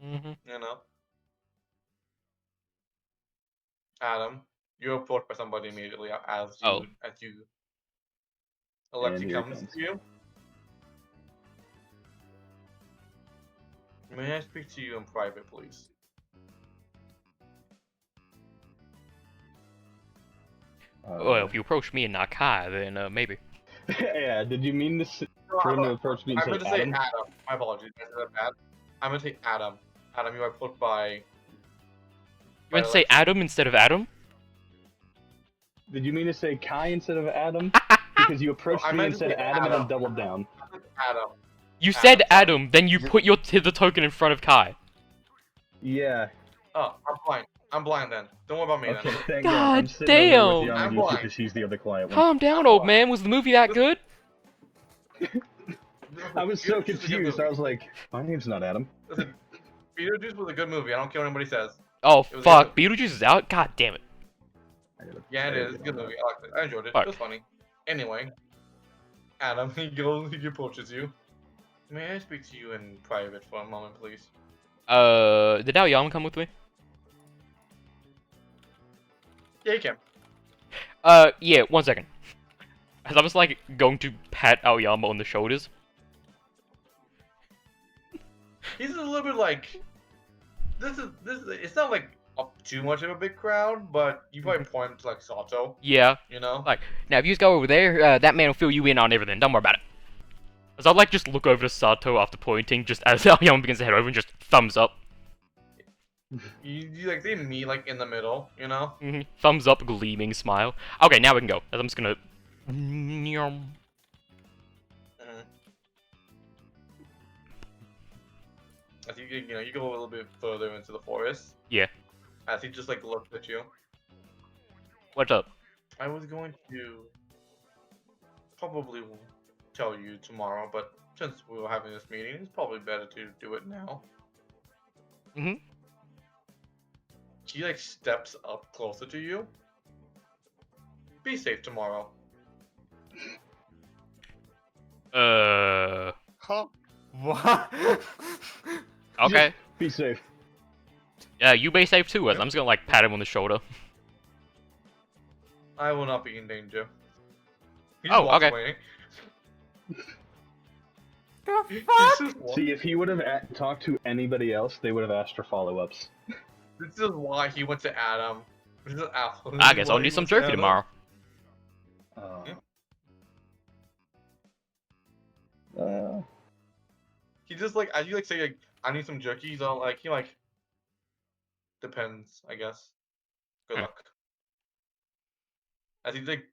Mm-hmm. Adam, you're approached by somebody immediately as you And Alexi here he comes comes. to you. May I speak to you in private, please? Well, if you approach me and not Kai, then, maybe. Yeah, did you mean this No, for him to approach me and I say meant to say Adam? Adam. My apologies. I said that bad. I meant to say Adam. Adam, you are put by. You meant to say Alexi. Adam instead of Adam? Did you mean to say Kai instead of Adam? Because you approached I me meant and to said say Adam and then Adam. doubled down. Adam. You said sorry. Adam, then you put your the token in front of Kai. Yeah. Oh, I'm blind. I'm blind then. Don't worry about me Okay, then. thank God God. I'm sitting over damn. with I'm Yamaguchi blind. because she's the other quiet one. Calm down, old man. Was the movie that good? I was so Beetlejuice is a good confused. I movie. was like, my name's not Adam. Listen, Beetlejuice was a good movie. I don't care what anybody says. Oh, It was fuck. good. Beetlejuice is out? God damn it. Yeah, it is. It's a good movie. I liked it. I enjoyed it. Fuck. It was funny. Anyway, Adam, he approaches you. May I speak to you in private for a moment, please? Did Aoyama come with me? Yeah, you can. Yeah, 1 second. As I was, like, going to pat Aoyama on the shoulders. He's a little bit like. This is. It's not like too much of a big crowd, but you probably point to like Sato. Yeah. You know. Like, now if you just go over there, that man will fill you in on everything. Don't worry about it. As I'd like just look over to Sato after pointing, just as Aoyama begins to head over and just thumbs up. You like they meet like in the middle. You know. Mm-hmm. Thumbs up, gleaming smile. Okay, now we can go. As I'm just gonna. As you go a little bit further into the forest. Yeah. As he just like looks at you. What's up? I was going to probably tell you tomorrow, but since we were having this meeting, it's probably better to do it now. Mhm. He like steps up closer to you. Be safe tomorrow. Huh? What? Okay. Be safe. Yeah, you be safe too, as I'm just gonna, like, pat him on the shoulder. I will not be in danger. He Oh, walks okay. away. The He fuck? just walks- See, if he would have talked to anybody else, they would have asked for follow-ups. This is why he went to Adam. This is Apple. This I is guess why I'll he need some went to jerky Adam. tomorrow. He just like, as you like say, like, I need some jerky. He's all like, he like, depends, I guess. Good Hmm. luck. As he like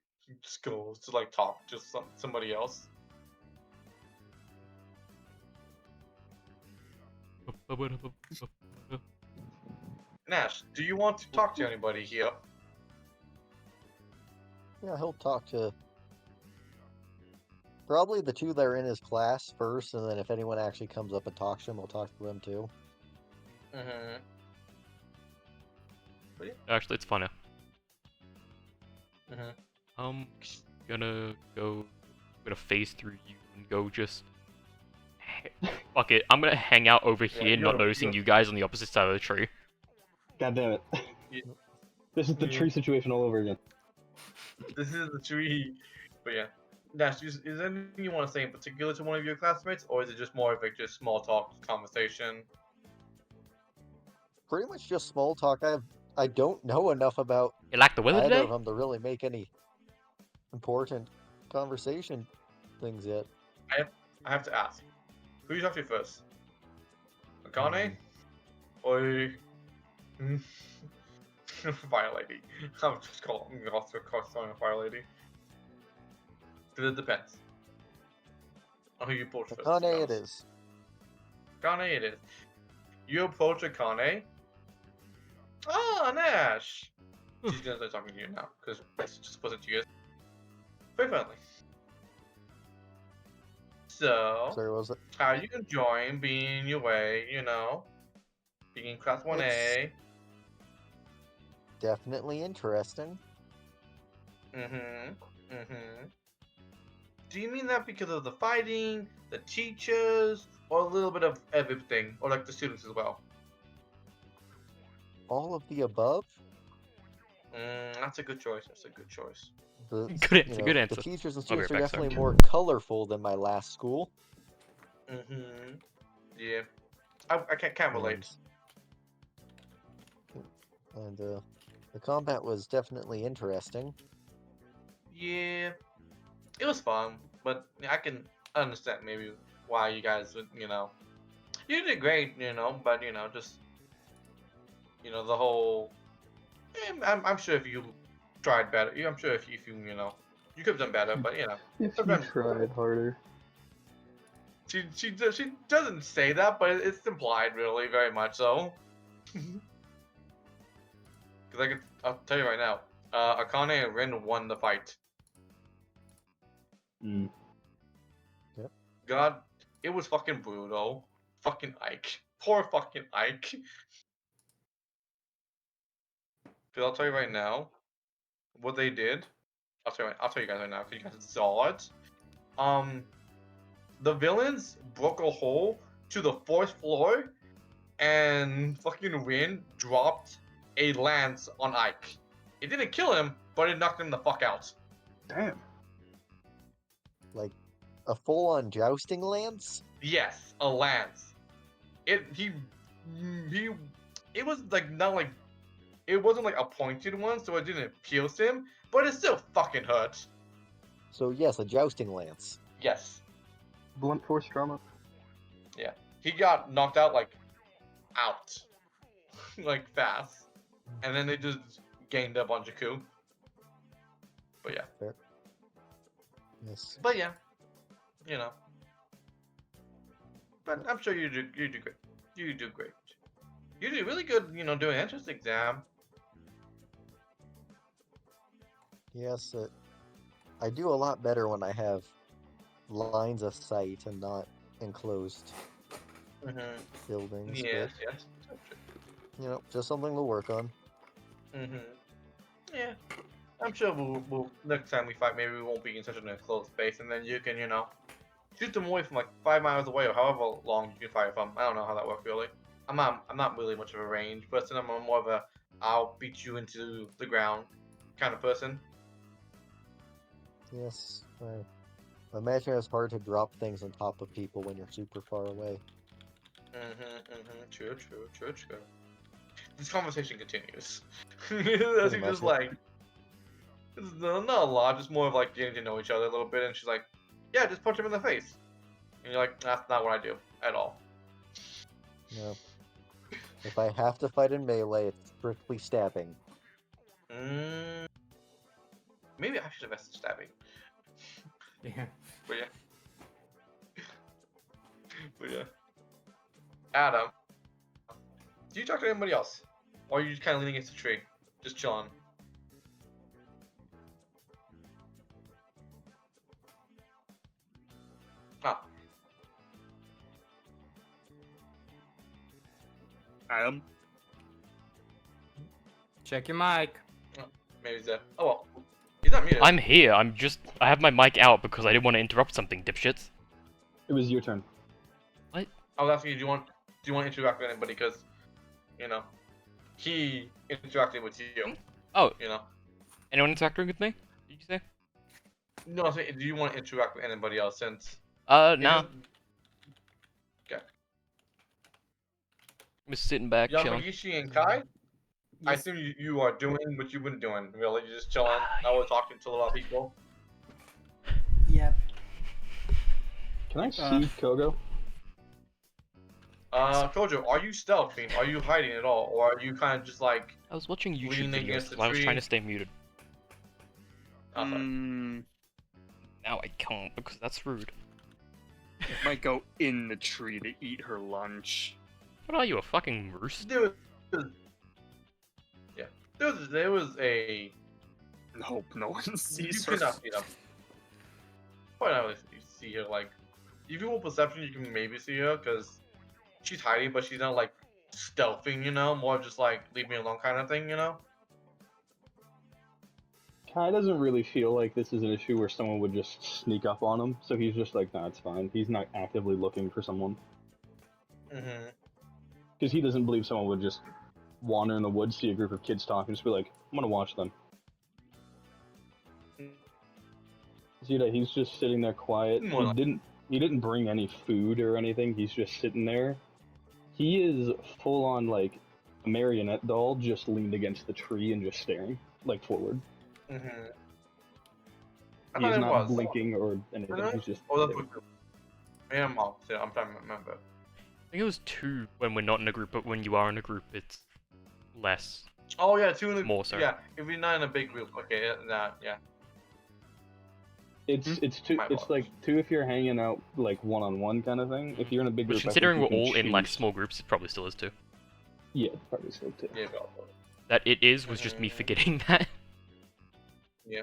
just goes to like talk to somebody else. Nash, do you want to talk to anybody here? Yeah, he'll talk to probably the two that are in his class first, and then if anyone actually comes up and talks to him, we'll talk to them too. Mm-hmm. Actually, it's funny. Mm-hmm. I'm gonna phase through you and go just. Fuck it. I'm gonna hang out over Yeah, here, not noticing you guys on the opposite side of the tree. God damn it. Yeah. This is the Yeah. tree situation all over again. This is the tree. But yeah. Nash, is there anything you want to say in particular to one of your classmates, or is it just more of like just small talk conversation? Pretty much just small talk. I don't know enough about You like the weather either today? of them to really make any important conversation things yet. I have to ask. Who you talk to first? Akane? Or Fire Lady? I'm just calling a Fire Lady. Because it depends on who you approach first. to be Akane it honest. is. Akane it is. You approach Akane. Ah, Nash! She's gonna start talking to you now, because it's just wasn't you guys. Very friendly. So, Sorry, what was it? how are you enjoying being your way, you know? Being in class 1A. Definitely interesting. Do you mean that because of the fighting, the teachers, or a little bit of everything, or like the students as well? All of the above. That's a good choice. That's a good choice. The, Good answer, good answer. The teachers and I'll be students right are back, sorry. definitely more colorful than my last school. Yeah. I can't relate. And the combat was definitely interesting. Yeah. It was fun, but I can understand maybe why you guys would, you know. You did great, you know, but, you know, just, you know, the whole. I'm sure if you tried better, I'm sure if you, you know, you could have done better, but, you know. If you Sometimes- tried harder. She doesn't say that, but it's implied, really, very much so. Because I'll tell you right now, Akane and Rin won the fight. Mm. God, it was fucking brutal. Fucking Ike. Poor fucking Ike. Because I'll tell you right now, what they did. I'll tell you guys right now, because you guys saw it. The villains broke a hole to the 4th floor, and fucking Rin dropped a lance on Ike. It didn't kill him, but it knocked him the fuck out. Damn. Like a full-on jousting lance. Yes, a lance. It was like not like it wasn't like a pointed one, so it didn't pierce him, but it still fucking hurt. So yes, a jousting lance. Yes. Blunt force trauma. Yeah. He got knocked out like out. Like fast. And then they just gained a bunch of coup. But yeah. Fair. Yes. But yeah. You know. But I'm sure you do great. You do great. You do really good, you know, doing entrance exam. Yes, I do a lot better when I have lines of sight and not enclosed buildings. Yes, but, yes. you know, just something to work on. Yeah. I'm sure we'll next time we fight, maybe we won't be in such an enclosed space, and then you can, you know, shoot them away from like 5 miles away or however long you can fire from. I don't know how that works really. I'm not really much of a range person. I'm more of a I'll beat you into the ground kind of person. Yes, I imagine it's hard to drop things on top of people when you're super far away. True. this conversation continues. As Pretty you much just it. like, it's not a lot, just more of like getting to know each other a little bit. And she's like, yeah, just punch him in the face. And you're like, that's not what I do at all. No. If I have to fight in melee, it's strictly stabbing. Mm, maybe I should have asked stabbing. Yeah. But yeah. But yeah. Adam, do you talk to anybody else? Or are you just kind of leaning against the tree? Just chilling? Ah, Adam. Check your mic. maybe he's there. Oh well. He's not muted. I'm here. I have my mic out because I didn't want to interrupt something, dipshits. It was your turn. I was asking you, do you want to interact with anybody? Because, you know, he interacted with you. Oh, You know. anyone interacting with me? Did you say? No, I'm saying, do you want to interact with anybody else since? No. Okay. I'm just sitting back, chilling. Yamagishi and Kai? I Yes. assume you are doing what you've been doing, really. You're just chilling. I was talking to a lot of people. Yep. Can I see Kogo? Kojo, are you stealthing? Are you hiding at all? Or are you kind of just like... I was watching YouTube Leaning videos against the because I was trying tree. to stay muted. Oh, sorry. Now I can't because that's rude. Might go in the tree to eat her lunch. What are you, a fucking roost? Yeah. There was a... Hope no one You sees her. cannot see them. Probably not really see her, like... If you roll perception, you can maybe see her, because she's hiding, but she's not, like, stealthing, you know? More just, like, leave me alone kind of thing, you know? Kai doesn't really feel like this is an issue where someone would just sneak up on him, so he's just like, nah, it's fine. He's not actively looking for someone. Mm-hmm. Because he doesn't believe someone would just wander in the woods, see a group of kids talk, and just be like, I'm gonna watch them. See that he's just sitting there quiet. He didn't bring any food or anything, he's just sitting there. He is full on like a marionette doll just leaned against the tree and just staring, like forward. Mm-hmm. He is not blinking or anything, he's just Oh, that's staring. what... Yeah, I'm trying to remember. I think it was 2 when we're not in a group, but when you are in a group, it's less. Oh, yeah, 2 in the... More so. Yeah, if you're not in a big group, okay, yeah. It's two. My It's like 2 if you're hanging out like one-on-one kind of thing. If you're in a big But group, considering I we're think you all can in like choose. small groups, it probably still is 2. Yeah, probably so too. Yeah, probably. That it is was just me forgetting that. Yeah.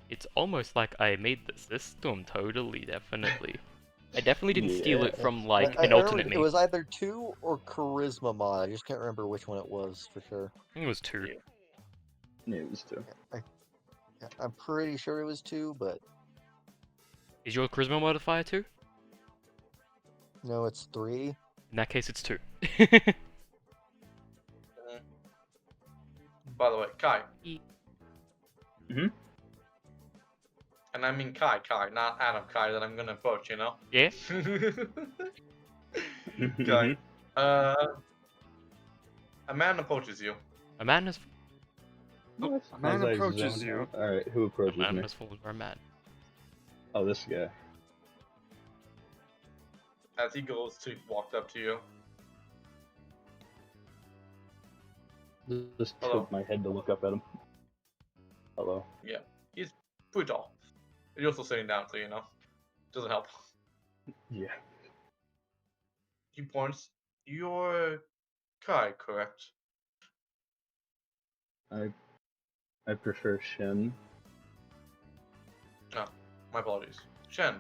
It's almost like I made the system, totally, definitely. I definitely didn't steal it Yeah. from like I an alternate remember me. it was either 2 or charisma mod. I just can't remember which one it was for sure. I think it was 2. Yeah, it was 2. I'm pretty sure it was 2, but Is your charisma modifier 2? no, it's 3. In that case, it's 2. By the way, Kai. Mm-hmm. And I mean Kai, not Adam Kai that I'm gonna approach, you know? Yeah? Kai. A man approaches you. A man has A man approaches you. Alright, who a approaches man me? has fallen for a man. Oh, this guy. As he goes to walk up to you. Just Hello. tilt my head to look up at him. Hello. Yeah. He's pretty tall. He's also sitting down, so you know. Doesn't help. Yeah. He points. You're Kai, correct? I prefer Shen. No, my apologies. Shen,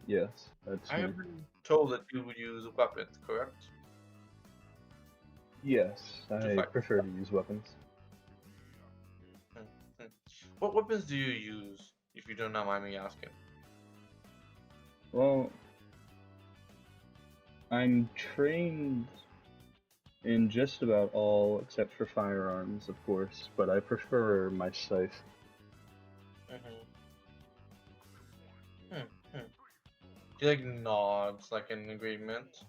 Yes, that's I me. have been told that you would use weapons, correct? Yes, I fight. prefer to use weapons. What weapons do you use, if you do not mind me asking? Well, I'm trained in just about all except for firearms, of course, but I prefer my scythe. He like nods, like in agreement.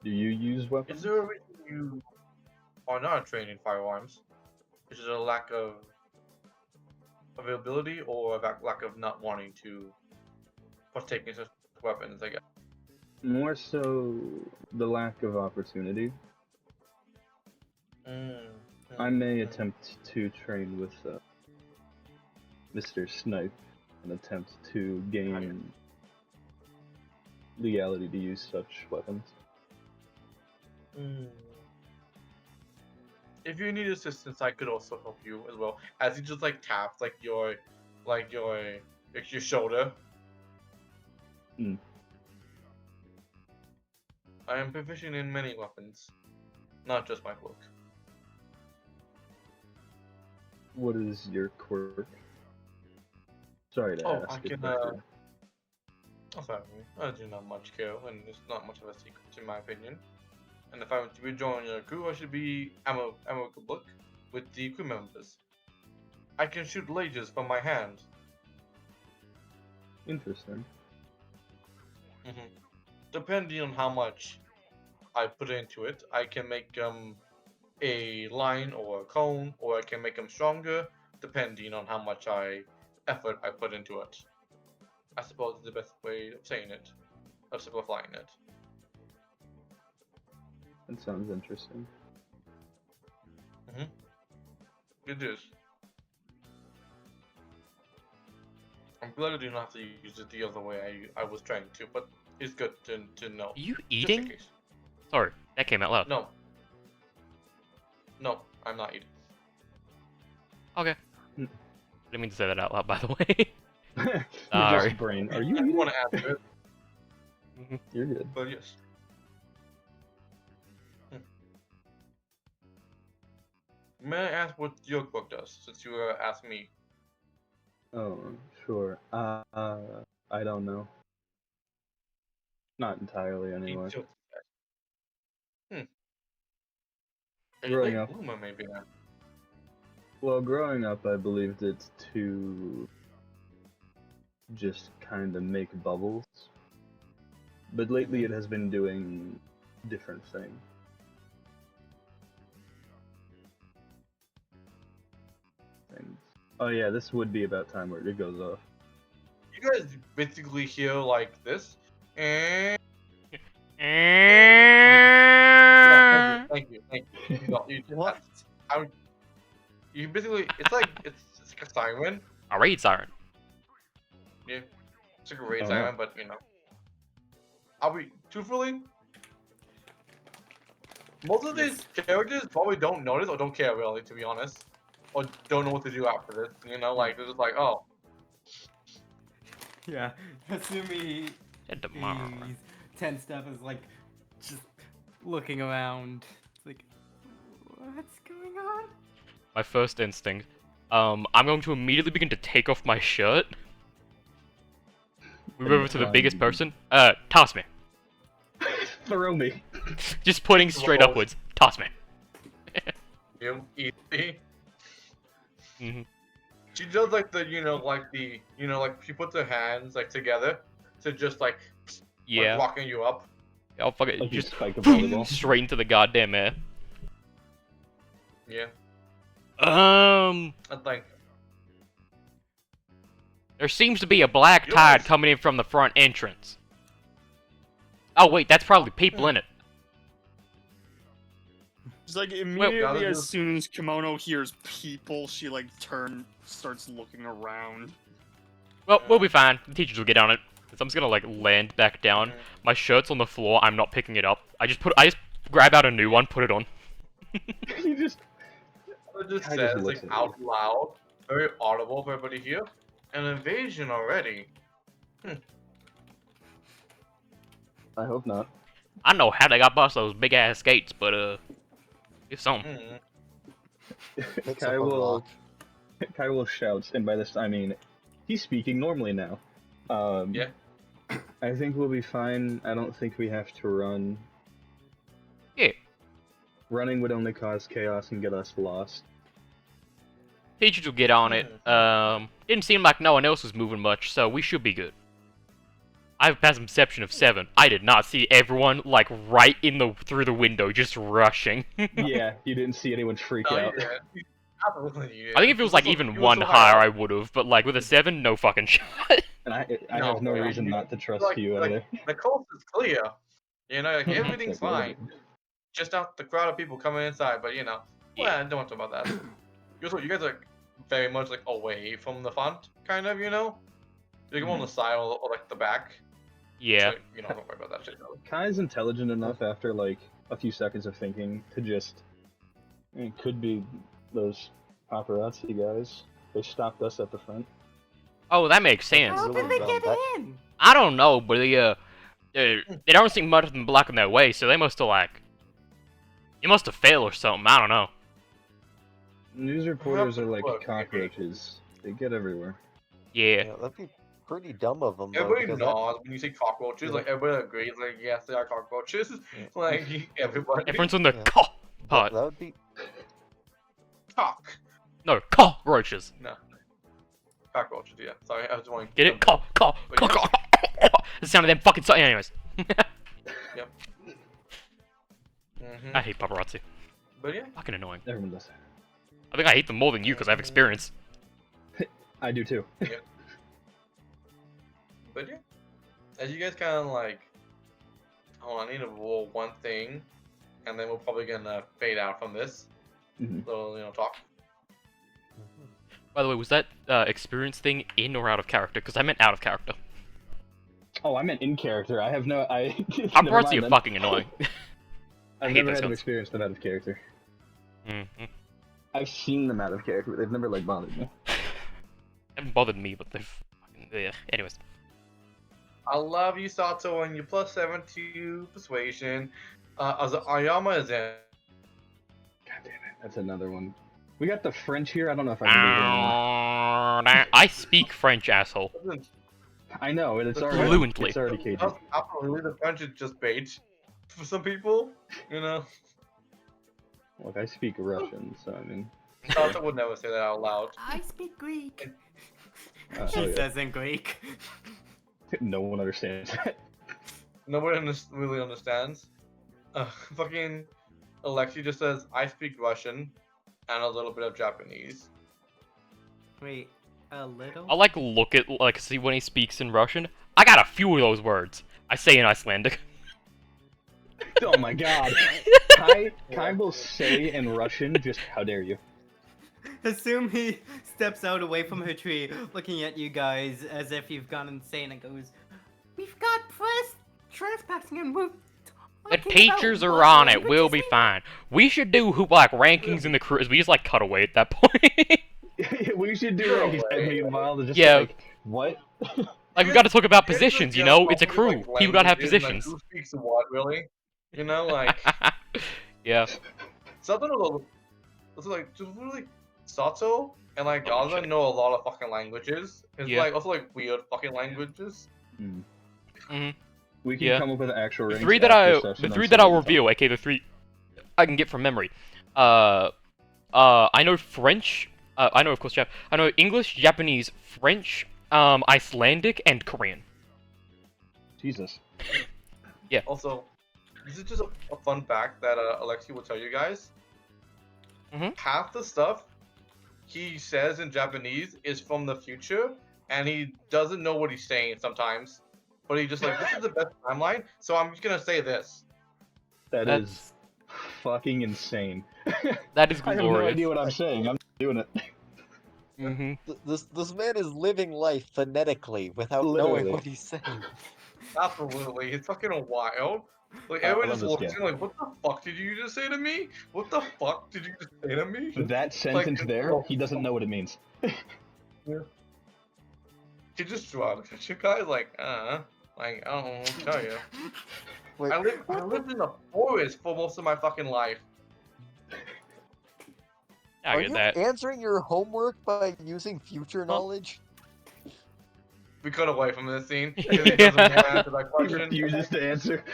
Do you use weapons? Is there a reason you are not trained in firearms? Is it a lack of availability or a lack of not wanting to partake in such weapons, I guess? More so the lack of opportunity. I may attempt to train with Mr. Snipe and attempt to gain legality to use such weapons. If you need assistance, I could also help you as well. As he just like taps your shoulder. I am proficient in many weapons, not just my cloak. What is your quirk? Sorry to ask. I can. Oh, sorry, I do not much care, and it's not much of a secret in my opinion. And if I were to rejoin your crew, I should be ammo book with the crew members. I can shoot lasers from my hand. Interesting. Depending on how much I put into it, I can make a line or a cone, or I can make them stronger, depending on how much effort I put into it. I suppose is the best way of saying it, of simplifying it. That sounds interesting. It is. I'm glad I do not have to use it the other way I was trying to, but it's good to know. Are you Just in eating? case. Sorry, that came out loud. No. No, I'm not eating. Okay. Didn't mean to say that out loud, by the way. Your Sorry. just brain. Are I you didn't eating? want to add to it, You're good. but yes. May I ask what your book does, since you asked me? Oh, sure. I don't know. Not entirely, anyway. Growing up, Bloomer, maybe. well, growing up, I believed it to just kind of make bubbles, but lately it has been doing different things. Oh yeah, this would be about time where it goes off. You guys basically hear like this, and thank you. No, What? You basically, it's like a siren. A raid siren. Yeah, it's like a raid Oh, siren, no. but you know. I'll be truthfully. Most of these characters probably don't notice or don't care really, to be honest, or don't know what to do after this. You know, like they're just like, oh. Yeah, Hatsumi Said tomorrow. he's 10 step is like just looking around. It's like, what's going on? My first instinct. I'm going to immediately begin to take off my shirt. Move over to the biggest person. Toss me. Throw me. Just pointing straight upwards. Toss me. You easy. Mm-hmm. She does like like she puts her hands like together to just like Yeah. rocking you up. I'll fuck it. Like you Just spike a volleyball. straight into the goddamn air. Yeah, Um, I think. there seems to be a black tide Yours. coming in from the front entrance. Oh wait, that's probably people in it. It's like immediately Well, as soon as Kimono hears people, she like starts looking around. Well, we'll be fine. The teachers will get on it. So I'm just gonna like land back down. My shirt's on the floor. I'm not picking it up. I just grab out a new one, put it on. You just. It just I just says like listen. out loud, very audible for everybody here. An invasion already. I hope not. I know how they got bust those big ass skates, but it's something. Picks Kai up a will. rock. Kai will shout, and by this I mean he's speaking normally now. Yeah. I think we'll be fine. I don't think we have to run. Yeah. Running would only cause chaos and get us lost. Teachers will get on it. Didn't seem like no one else was moving much, so we should be good. I have past perception of 7. I did not see everyone like right through the window just rushing. Yeah, you didn't see anyone freak No, out. you did. Absolutely, you did. I think if it was like so- even you were one so high higher, up. I would have. But like with a 7, no fucking shot. And I No, have no man, reason not to trust like, you like, either. the coast is clear. You know, like Mhm. everything's fine. Just not the crowd of people coming inside. But you know, well, don't want to talk about that. You guys are very much like away from the front, kind of. You know, you come on the side or like the back. Yeah. So, you know, don't worry about that shit. Kai's intelligent enough after like a few seconds of thinking to just. It could be those paparazzi guys. They stopped us at the front. Oh, that makes sense. How did they get That- in? I don't know, but they don't seem much than blocking their way, so they must have like, it must have failed or something. I don't know. News reporters are like Look, cockroaches. They get everywhere. Yeah. Yeah, that'd be pretty dumb of them. Everybody because knows when you say cockroaches, like everybody agrees, like yes, they are cockroaches. Like everybody. Everyone's on the Yeah. part. that would be Cock. No, cockroaches. No. Cockroaches. Yeah. Sorry, I was wondering. Get it? Cock. But yeah. The sound of them fucking. Anyways. I hate paparazzi. But yeah. Fucking annoying. Everyone does. I think I hate them more than you because I have experience. I do too. But yeah. As you guys kind of like, hold on, I need to roll one thing, and then we're probably gonna fade out from this little, talk. By the way, was that experience thing in or out of character? Because I meant out of character. Oh, I meant in character. I have no. Paparazzi are fucking annoying. I've hate never those had an guns. experience them out of character. Mm-hmm. I've seen them out of character, but they've never like bothered me. Haven't bothered me, but they've. Yeah. Anyways. I love you, Sato, and you +7 to persuasion. Ayama is in. God damn it, that's another one. We got the French here. I don't know if I can do it. I speak French, asshole. I know, and it's already Fluently. It's already cagey. Absolutely, the French is just bait for some people. You know, Look, I speak Russian, so I mean. Sato would never say that out loud. I speak Greek. Oh, She yeah. says in Greek. No one understands that. Nobody really understands. Fucking Alexi just says, I speak Russian and a little bit of Japanese. Wait, a little? I look at see when he speaks in Russian. I got a few of those words. I say in Icelandic. Oh my god. Kai will say in Russian, just how dare you. Assume he steps out away from her tree, looking at you guys as if you've gone insane and goes, "We've got press trespassing and we're The talking about teachers what are on it. languages We'll they be fine. We should do rankings in the cruise. We just cut away at that point. We should do like a meanwhile to just Yeah. like what? We gotta talk about It's positions, just you know? It's a probably, crew. People gotta have languages, like, positions. who speaks what, really? You know, like, Yeah. something a little. It's like, just really, Sato and like Oh, Gaza shit. know a lot of fucking languages. It's Yeah. also weird fucking languages. Mm-hmm. We can Yeah. come up with actual The ranks three that after I session the on three that I'll Sunday. reveal, aka the three I can get from memory. I know French. I know of course Jap. I know English, Japanese, French, Icelandic, and Korean. Jesus. Also, this is just a fun fact that Alexi will tell you guys. Half the stuff he says in Japanese is from the future, and he doesn't know what he's saying sometimes. But he just this is the best timeline, so I'm just gonna say this. That is fucking insane. That is I have no glorious. idea what I'm saying. I'm doing it. Mm-hmm. This man is living life phonetically without Literally. knowing what he's saying. Absolutely, it's fucking wild. Like I everyone love just this looks guy. at him like, what the fuck did you just say to me? What the fuck did you just say to me? That sentence there, he doesn't know what it means. He just shrugs at you guys like, like I don't know what to tell you. Wait, I lived in the forest for most of my fucking life. I are get you that. answering your homework by using future knowledge? We cut away from this scene. Because he doesn't want to answer that He question. refuses to answer.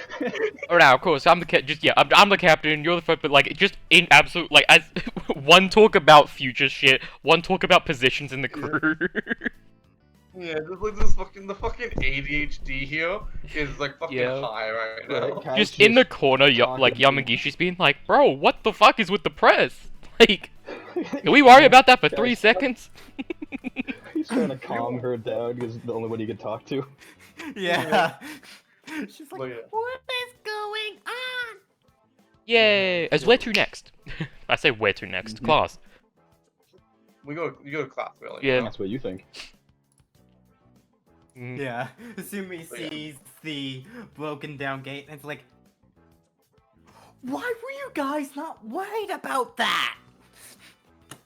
Oh, now of course I'm the I'm the captain. You're the first, but just in absolute as one talk about future shit, one talk about positions in the crew. Yeah, just like this fucking the fucking ADHD here is like fucking Yeah. high right now. Right, Kai's Just in the corner, like talking to- Yamagishi's being like, "Bro, what the fuck is with the press? Like, can we worry about that for 3 Guys, seconds?" He's trying to calm her down because the only one he can talk to. Yeah. She's like, But yeah. what is going on? Yay! As where to next? I say where to next? Mhm. Class. You go to class, really. Yeah. That's what you think. Mhm. Yeah. Sumi But yeah. sees the broken down gate and it's like, why were you guys not worried about that?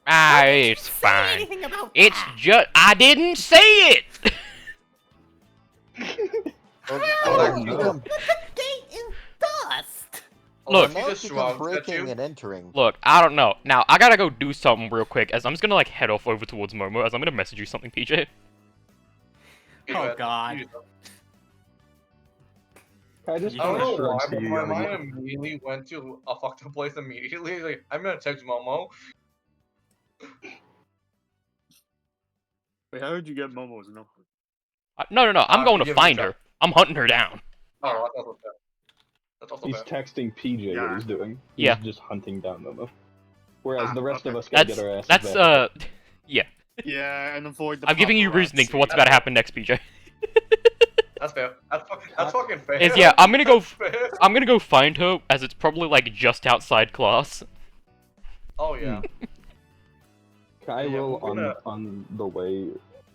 Ah, Why didn't you it's say fine. anything about It's that? just I didn't say it. Or, Oh, or no. become, The gate is dust. Look. He remarks just become shrugs at breaking you. and entering. Look, I don't know. Now I gotta go do something real quick. As I'm just gonna like head off over towards Momo. As I'm gonna message you something, PJ. Oh God. Kai just I I don't know kinda why, shrugs to but you, my Yamagi. mind immediately went to a fucked up place immediately. Like, I'm gonna text Momo. Wait, how did you get Momo's number? No. I'm going she to gave me a find shot. her. I'm hunting her down. Oh, that's also fair. That's also He's fair. texting PJ Yeah. what he's doing. He's Yeah. just hunting down Momo. Whereas Ah, the rest of okay. us gotta get our asses That's back. Yeah, and avoid the I'm giving you reasoning for what's about to happen next, PJ. That's fair. That's fucking fair. Is yeah, I'm gonna go. That's fair. I'm gonna go find her as it's probably like just outside class. Oh yeah. Kai Yeah, will we're gonna- on the way.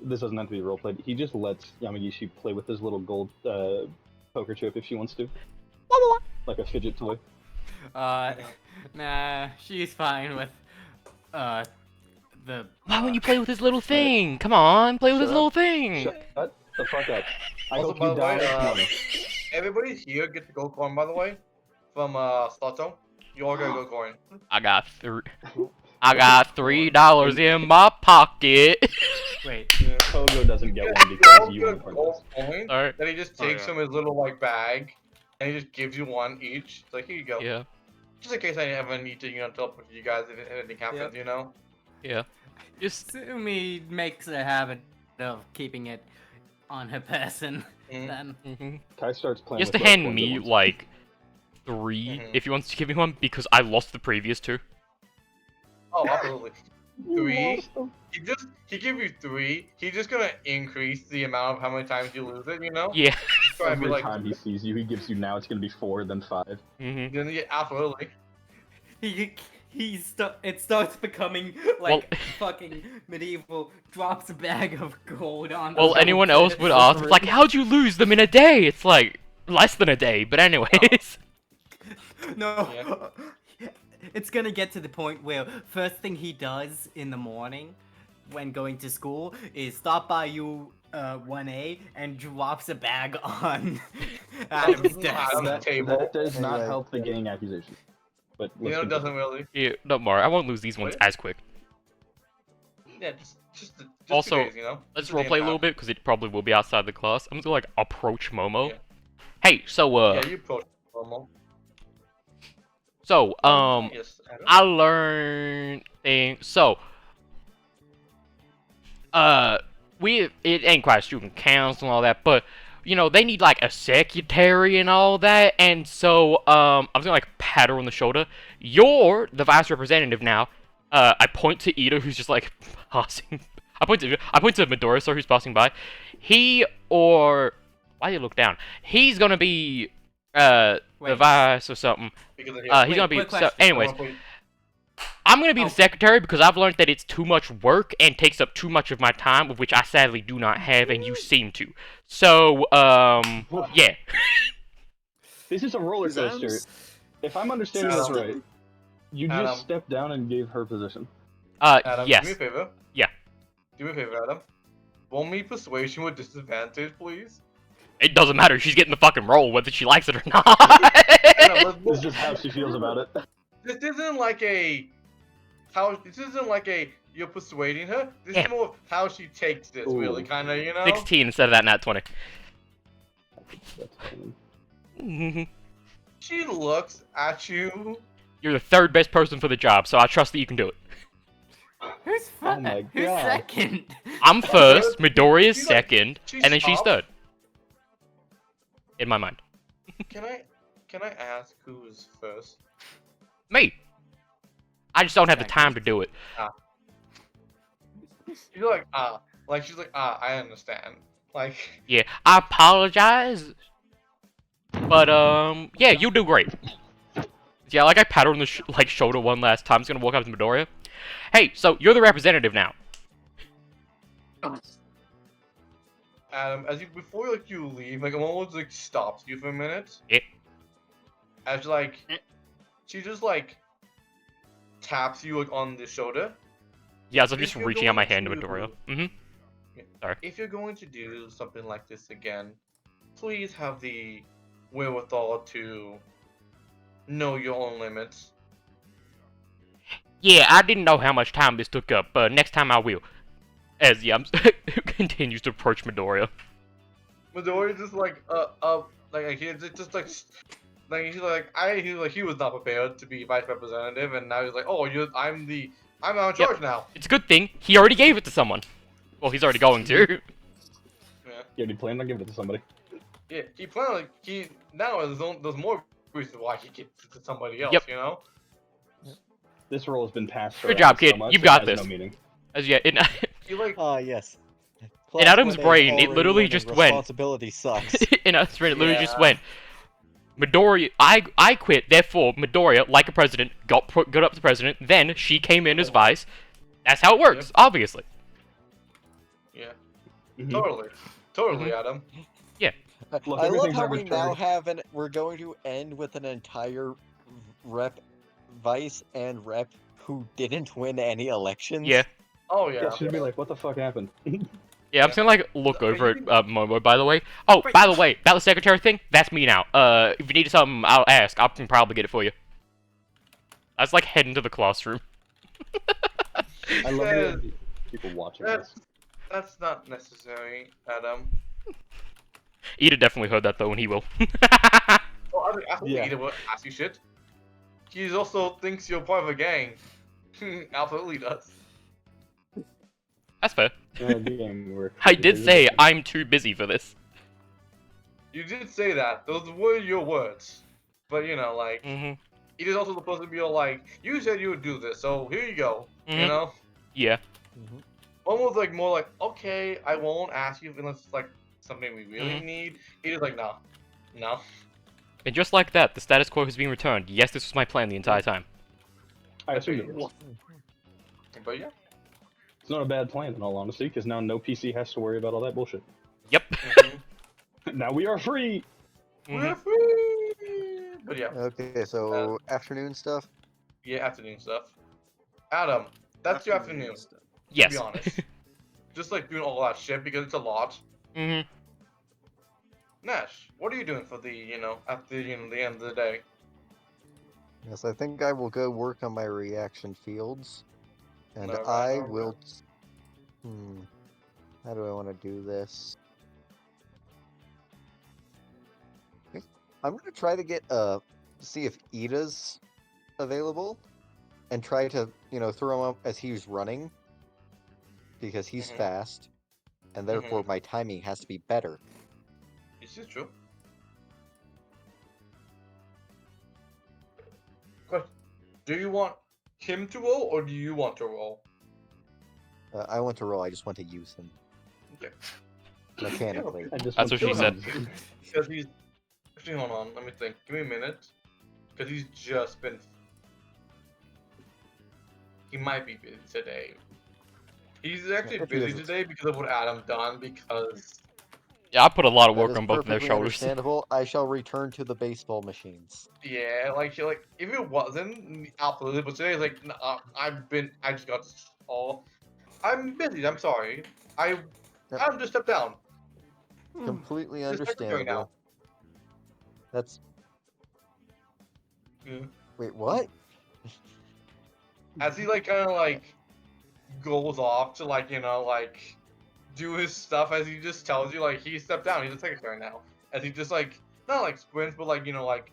This doesn't have to be roleplayed. He just lets Yamagishi play with his little gold poker chip if she wants to, like a fidget toy. Nah, she's fine with, the. Why wouldn't you play with his little thing? Come on, play with his Shut little thing. Shut the fuck up! I Also, hope by you the way, die tomorrow. everybody here gets a gold coin, by the way, from Slato. You all get a gold coin. I got $3 in my pocket. Wait. Yeah. Pogo doesn't get You one all because get you a weren't part of gold this. coin Alright. that he just Oh, takes yeah. from his little like bag, and he just gives you one each. It's like, here you go. Yeah. Just in case I ever need to, teleport to you guys if anything happens, you know. Yeah. Just Sumi makes a habit of keeping it on her person. Mhm. Then. mhm. Kai starts playing. Just to with both hand ones at me once. like 3 Mhm. if he wants to give me one because I lost the previous 2. Oh, absolutely. You 3. lost them. He give you 3. He's just gonna increase the amount of how many times you lose it, you know. Yeah. Try and be Every like, time he sees you, he gives you now. It's gonna be 4, then 5. Mhm. yeah, absolutely. It starts becoming like Well- fucking medieval. Drops a bag of gold on. the Well, anyone double else pit. would ask, it's like, how'd you lose them in a day? It's like less than a day, but anyways. No. It's gonna get to the point where first thing he does in the morning when going to school is stop by you 1A and drops a bag on Adam's desk. Adam's That, table. that does not Anyway. help the gang accusation. But You let's know, it continue. doesn't really. Yeah, don't worry, I won't lose these ones What? as quick. Yeah, just Also, 2 days, you know. Let's Just a day roleplay a and little half. bit because it probably will be outside the class. I'm just gonna like approach Momo. Yeah. Hey, so Yeah, you approach normal. Yes, Adam. I learned things. So, it ain't quite student council and all that, but you know they need like a secretary and all that, and so I was gonna like pat her on the shoulder. You're the vice representative now. I point to Ida, who's just like passing. I point to Midoriya, sorry, who's passing by. He or why do you look down? He's gonna be the Wait. vice or something. Because of He's him. gonna be. quick So, question. anyways, I'm gonna be Oh. the secretary because I've learned that it's too much work and takes up too much of my time, of which I sadly do not have, and you seem to. So, yeah. This is a roller Is coaster. Adam's- If I'm understanding this Adam. right, you Adam. just stepped down and gave her position. Adam, Yes. do me a favor. Yeah. Do me a favor, Adam. Roll me persuasion with disadvantage, please. It doesn't matter. She's getting the fucking role, whether she likes it or not. Adam, This is just how she feels about it. this isn't like a This isn't like a you're persuading her. This Yeah. is more of how she takes this, really, Ooh. kind of, you know. 16 instead of that nat 20. That's fine. Mhm. She looks at you. You're the third best person for the job, so I trust that you can do it. Who's first? Oh my Who's God. second? I'm first, Midoriya's She's like- second, she's and then she's up. third. In my mind. Can I ask who's first? Me. I just don't have the Thank time to do it. She's like she's like I understand. Like Yeah, I apologize. But yeah, you do great. Yeah, like I pat her on the shoulder one last time. I'm just gonna walk up to Midoriya. Hey, so you're the representative now. Adam, before you leave, like almost like stops you for a minute. Yeah. As like she just like taps you like on the shoulder. Yeah, so I'm If just you're reaching out my going hand to to- Midoriya. Mm-hmm. Sorry. If you're going to do something like this again, please have the wherewithal to know your own limits. Yeah, I didn't know how much time this took up, but next time I will. As yeah, continues to approach Midoriya. Midoriya just like he was not prepared to be vice representative, and now he's like, oh, I'm now in charge now. It's a good thing he already gave it to someone. Well, he's already going to. Yeah, Yeah, he planned on giving it to somebody. yeah. He planned there's more reasons why he gets it to somebody else. Yep. You know. This role has been passed Good around job, so kid. much, You've it got has this. No meaning. As yeah, He like Ah, yes. In Adam's Class 1A is brain, it already literally learning just went. responsibility sucks. In Adam's brain, it literally just Yeah. went. Midoriya, I quit. Therefore, Midoriya, like a president, got up to president. Then she came in as vice. That's how it works, Yep. obviously. yeah. Mhm. Totally, Adam. Look, I love everything's how we now arbitrary. we're going to end with an entire vice and rep who didn't win any elections. Yeah. Oh Yeah, yeah. she'd be like, what the fuck happened? Yeah, I'm just gonna like look over at Momo. By the way, oh, by the way, that was secretary thing. That's me now. If you need something, I'll ask. I can probably get it for you. I was like heading to the classroom. I love Yeah. the people watching this. That's not necessary, Adam. Ida definitely heard that though, and he will. Well, I think Yeah. Ida will ask you shit. He also thinks you're part of a gang. Absolutely does. That's fair. We're I did say I'm too busy for this. You did say that. Those were your words. But you know, like, Mm-hmm. it is also supposed to be all like, you said you would do this, so here you go. You Mhm. know? Yeah. One was like more like, okay, I won't ask you unless it's like something we really Mhm. need. It is like, no. No. And just like that, the status quo has been returned. Yes, this was my plan the entire time. I assume it was. But yeah. It's not a bad plan, in all honesty, because now no PC has to worry about all that bullshit. Yep. Now we are free! We're Mhm. free! But yeah. Okay, so afternoon stuff. Yeah, afternoon stuff. Adam, that's your afternoon. Yes. To be honest. Just like doing all that shit because it's a lot. Mm-hmm. Nash, what are you doing for the, after, the end of the day? Yes, I think I will go work on my reaction fields, and Alright, I alright. will. How do I want to do this? I'm gonna try to get see if Ida's available, and try to throw him up as he's running, because he's Mhm. fast, and therefore my timing has to be better. Is this true? Question. Do you want him to roll or do you want to roll? I want to roll. I just want to use him Okay. mechanically. I just That's want what she to- said. Because he's. Actually, hold on. Let me think. Give me a minute. Because he's just been. He might be busy today. He's actually If he busy isn't. today because of what Adam done. Because Yeah, I put a lot of That work is on both of their perfectly shoulders. understandable. I shall return to the baseball machines. yeah, like if it wasn't absolutely, but today like nah, I just got all. I'm busy. I'm sorry. Yep. Adam just stepped down. Completely Just secretary now. understandable. That's Yeah. wait, what? As he like kind of like goes off to like do his stuff, as he just tells you like he stepped down. He's a secretary now. As he just like not like sprints, but like like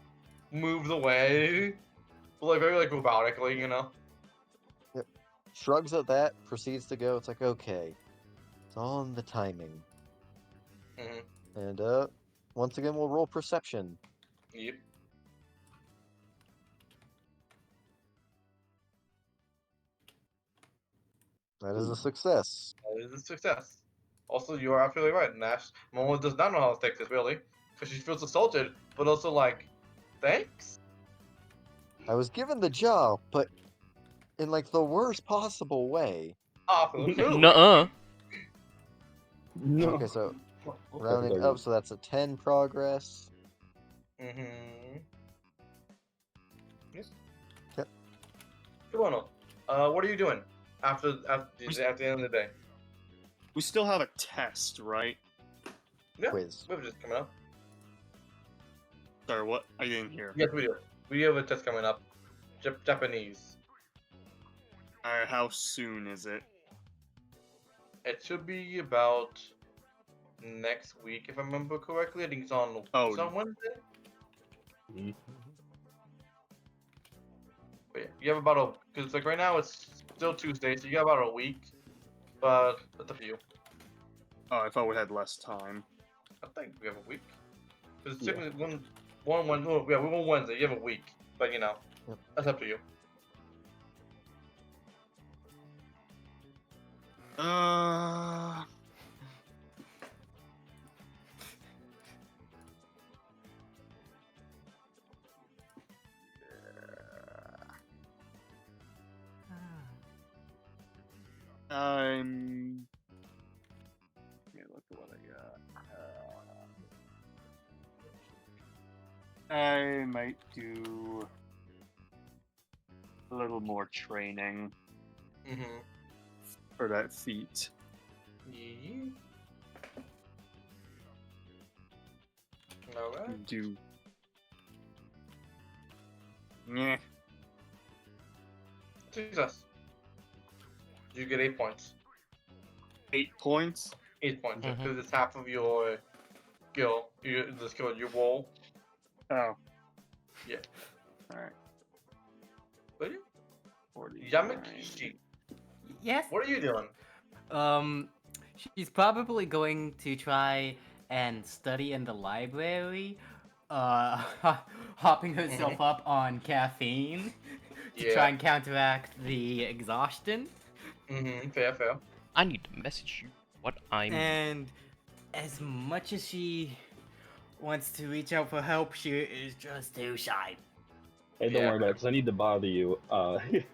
moves away, but like very like robotically. shrugs at that, proceeds to go. It's like, okay, it's all in the timing. Mm-hmm. And once again, we'll roll perception. Yep. That is a success. That is a success. Also, you are absolutely right. Nash Momo does not know how to take this really, because she feels assaulted, but also like, thanks. I was given the job, but in like the worst possible way. Absolutely. Nuh-uh. No. Okay, so Fuck rounding that up, is. so that's a 10 progress. Mm-hmm. Yes. Okay. Come on. What are you doing after at the end of the day? We still have a test, right? Yeah, Quiz. we have just coming up. Sorry, what? I didn't hear. Yes, we do. We have a test coming up. Japanese. Alright, how soon is it? It should be about next week, if I remember correctly. I think it's on Wednesday. Mhm. But yeah, you have about because like right now it's still Tuesday, so you got about a week. But that's up to you. Oh, I thought we had less time. I think we have a week. Because Yeah. technically we're on Wednesday. You have a week, but you know, Yep. that's up to you. I'm. Let me look at what I got. I might do a little more training Mm-hmm. for that feat. Yeah. Alright. Do. Yeah. Success. You get 8 points. 8 points. 8 points, Mhm. because it's half of your skill. The skill you roll. Oh. Yeah. Alright. But yeah. 49. Yamakishi, Yes. what are you doing? She's probably going to try and study in the library, hopping herself up on caffeine to Yeah. try and counteract the exhaustion. Mm-hmm. Fair. I need to message you what I'm. And as much as she wants to reach out for help, she is just too shy. Hey, don't Yeah. worry about it, because I need to bother you. Alright.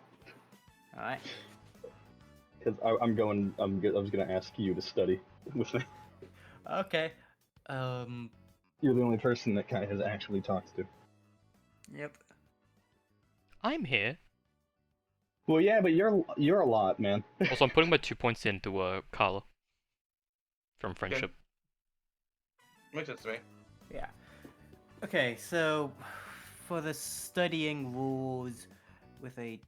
Because I was gonna ask you to study with me. Okay. You're the only person that Kai has actually talked to. Yep. I'm here. Well, yeah, but you're a lot, man. Also, I'm putting my 2 points into Carla from friendship. Makes sense to me. Yeah. Okay, so for the studying rules with a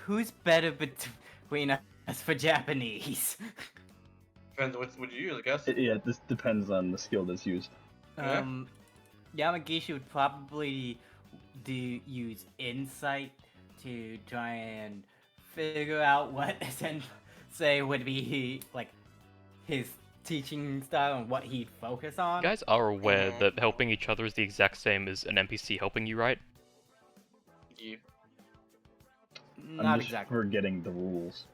who's better between us for Japanese? Depends what you use, I guess. Yeah, this depends on the skill that's used. Yeah. Yamagishi would probably use insight to try and figure out what Sensei would be like his teaching style and what he'd focus on. You guys are aware that helping each other is the exact same as an NPC helping you, right? Yeah. Not I'm just exactly. forgetting the rules.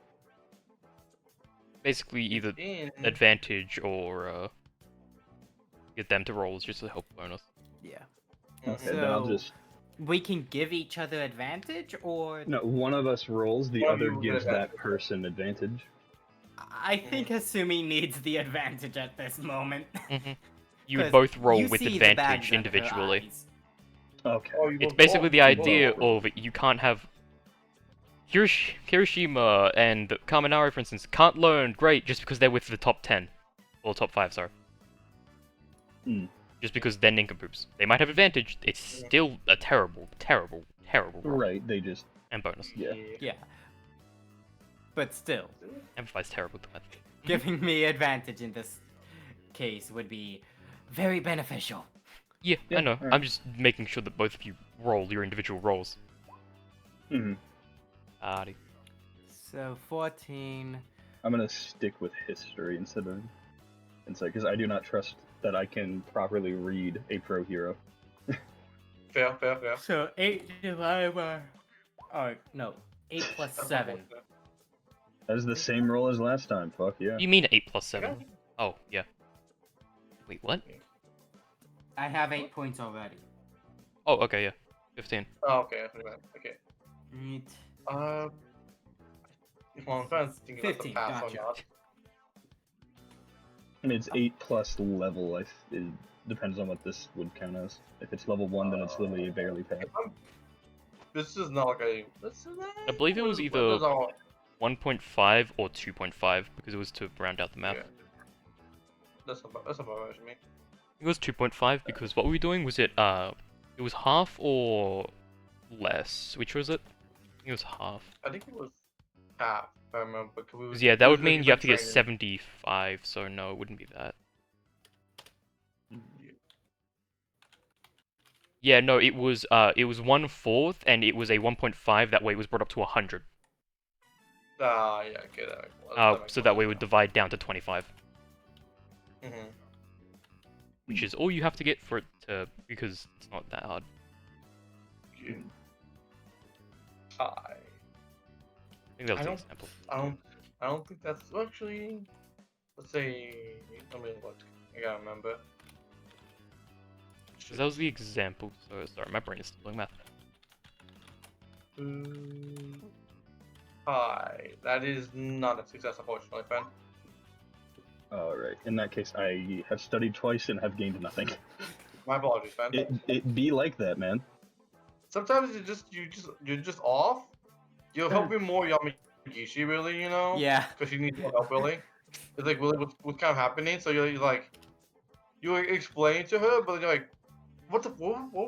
Basically, either In. advantage or get them to roll is just a help bonus. Yeah. Okay, then I'll So- just. We can give each other advantage, or No, one of us rolls, the One of other you will get gives that advantage. person advantage. I think Hasumi needs the advantage at this moment. You would 'Cause both roll you with see the bags advantage under her individually. eyes. Okay. Oh, you It's both basically roll. the You idea roll. of you can't have Kirishima and Kaminari, for instance, can't learn great just because they're with the top 10 or top 5. Sorry. Mm. Just because they're nincompoops. They might have advantage. It's still a terrible roll. Right, they just. And bonus. Yeah. Yeah. But still, Emphasize terrible. giving me advantage in this case would be very beneficial. Yeah, Yeah, I know. alright. I'm just making sure that both of you roll your individual rolls. Hmm. Alrighty. So 14. I'm gonna stick with history instead of insight because I do not trust that I can properly read a pro hero. Fair. So 8 divided by. Oh, no. 8 plus That's 7. unfortunate. That is the same roll as last time. Fuck yeah. You mean 8 plus Okay. 7? Oh, yeah. Wait, what? I have 8 points already. Oh, okay, yeah. 15. Oh, okay, that's pretty bad. Okay. Right. Well, I'm trying to think if that's a 15, pass gotcha. or not. And it's 8 plus level. It depends on what this would count as. If it's level 1, then it's literally a barely pass. This is not like a. This is I believe it was what either is our- 1.5 or 2.5 because it was to round out the map. Yeah. That's about right to me. It was 2.5 because what we were doing was it was half or less. Which was it? I think it was half. I think it was half. If I remember. Because yeah, that would mean you have to get 75, so no, it wouldn't be that. Yeah, no, it was 1/4 and it was a 1.5, that way it was brought up to 100. Ah, yeah, okay, that makes So that way it would divide down to 25. Mm-hmm. Which is all you have to get for it to, because it's not that hard. Hi. I think that was the example. I don't think that's actually. Let's say. Let me look. I gotta remember. Because that was the example, so sorry, my brain is still doing math. Hi. That is not a success, unfortunately, friend. Alright, in that case, I have studied twice and have gained nothing. My apologies, friend. It be like that, man. Sometimes you're just off. You're helping more Yamagishi, really, you know? Yeah. Because she needs more help, really. It's like, really, what's kind of happening? So you're like, you explain to her, but you're like, what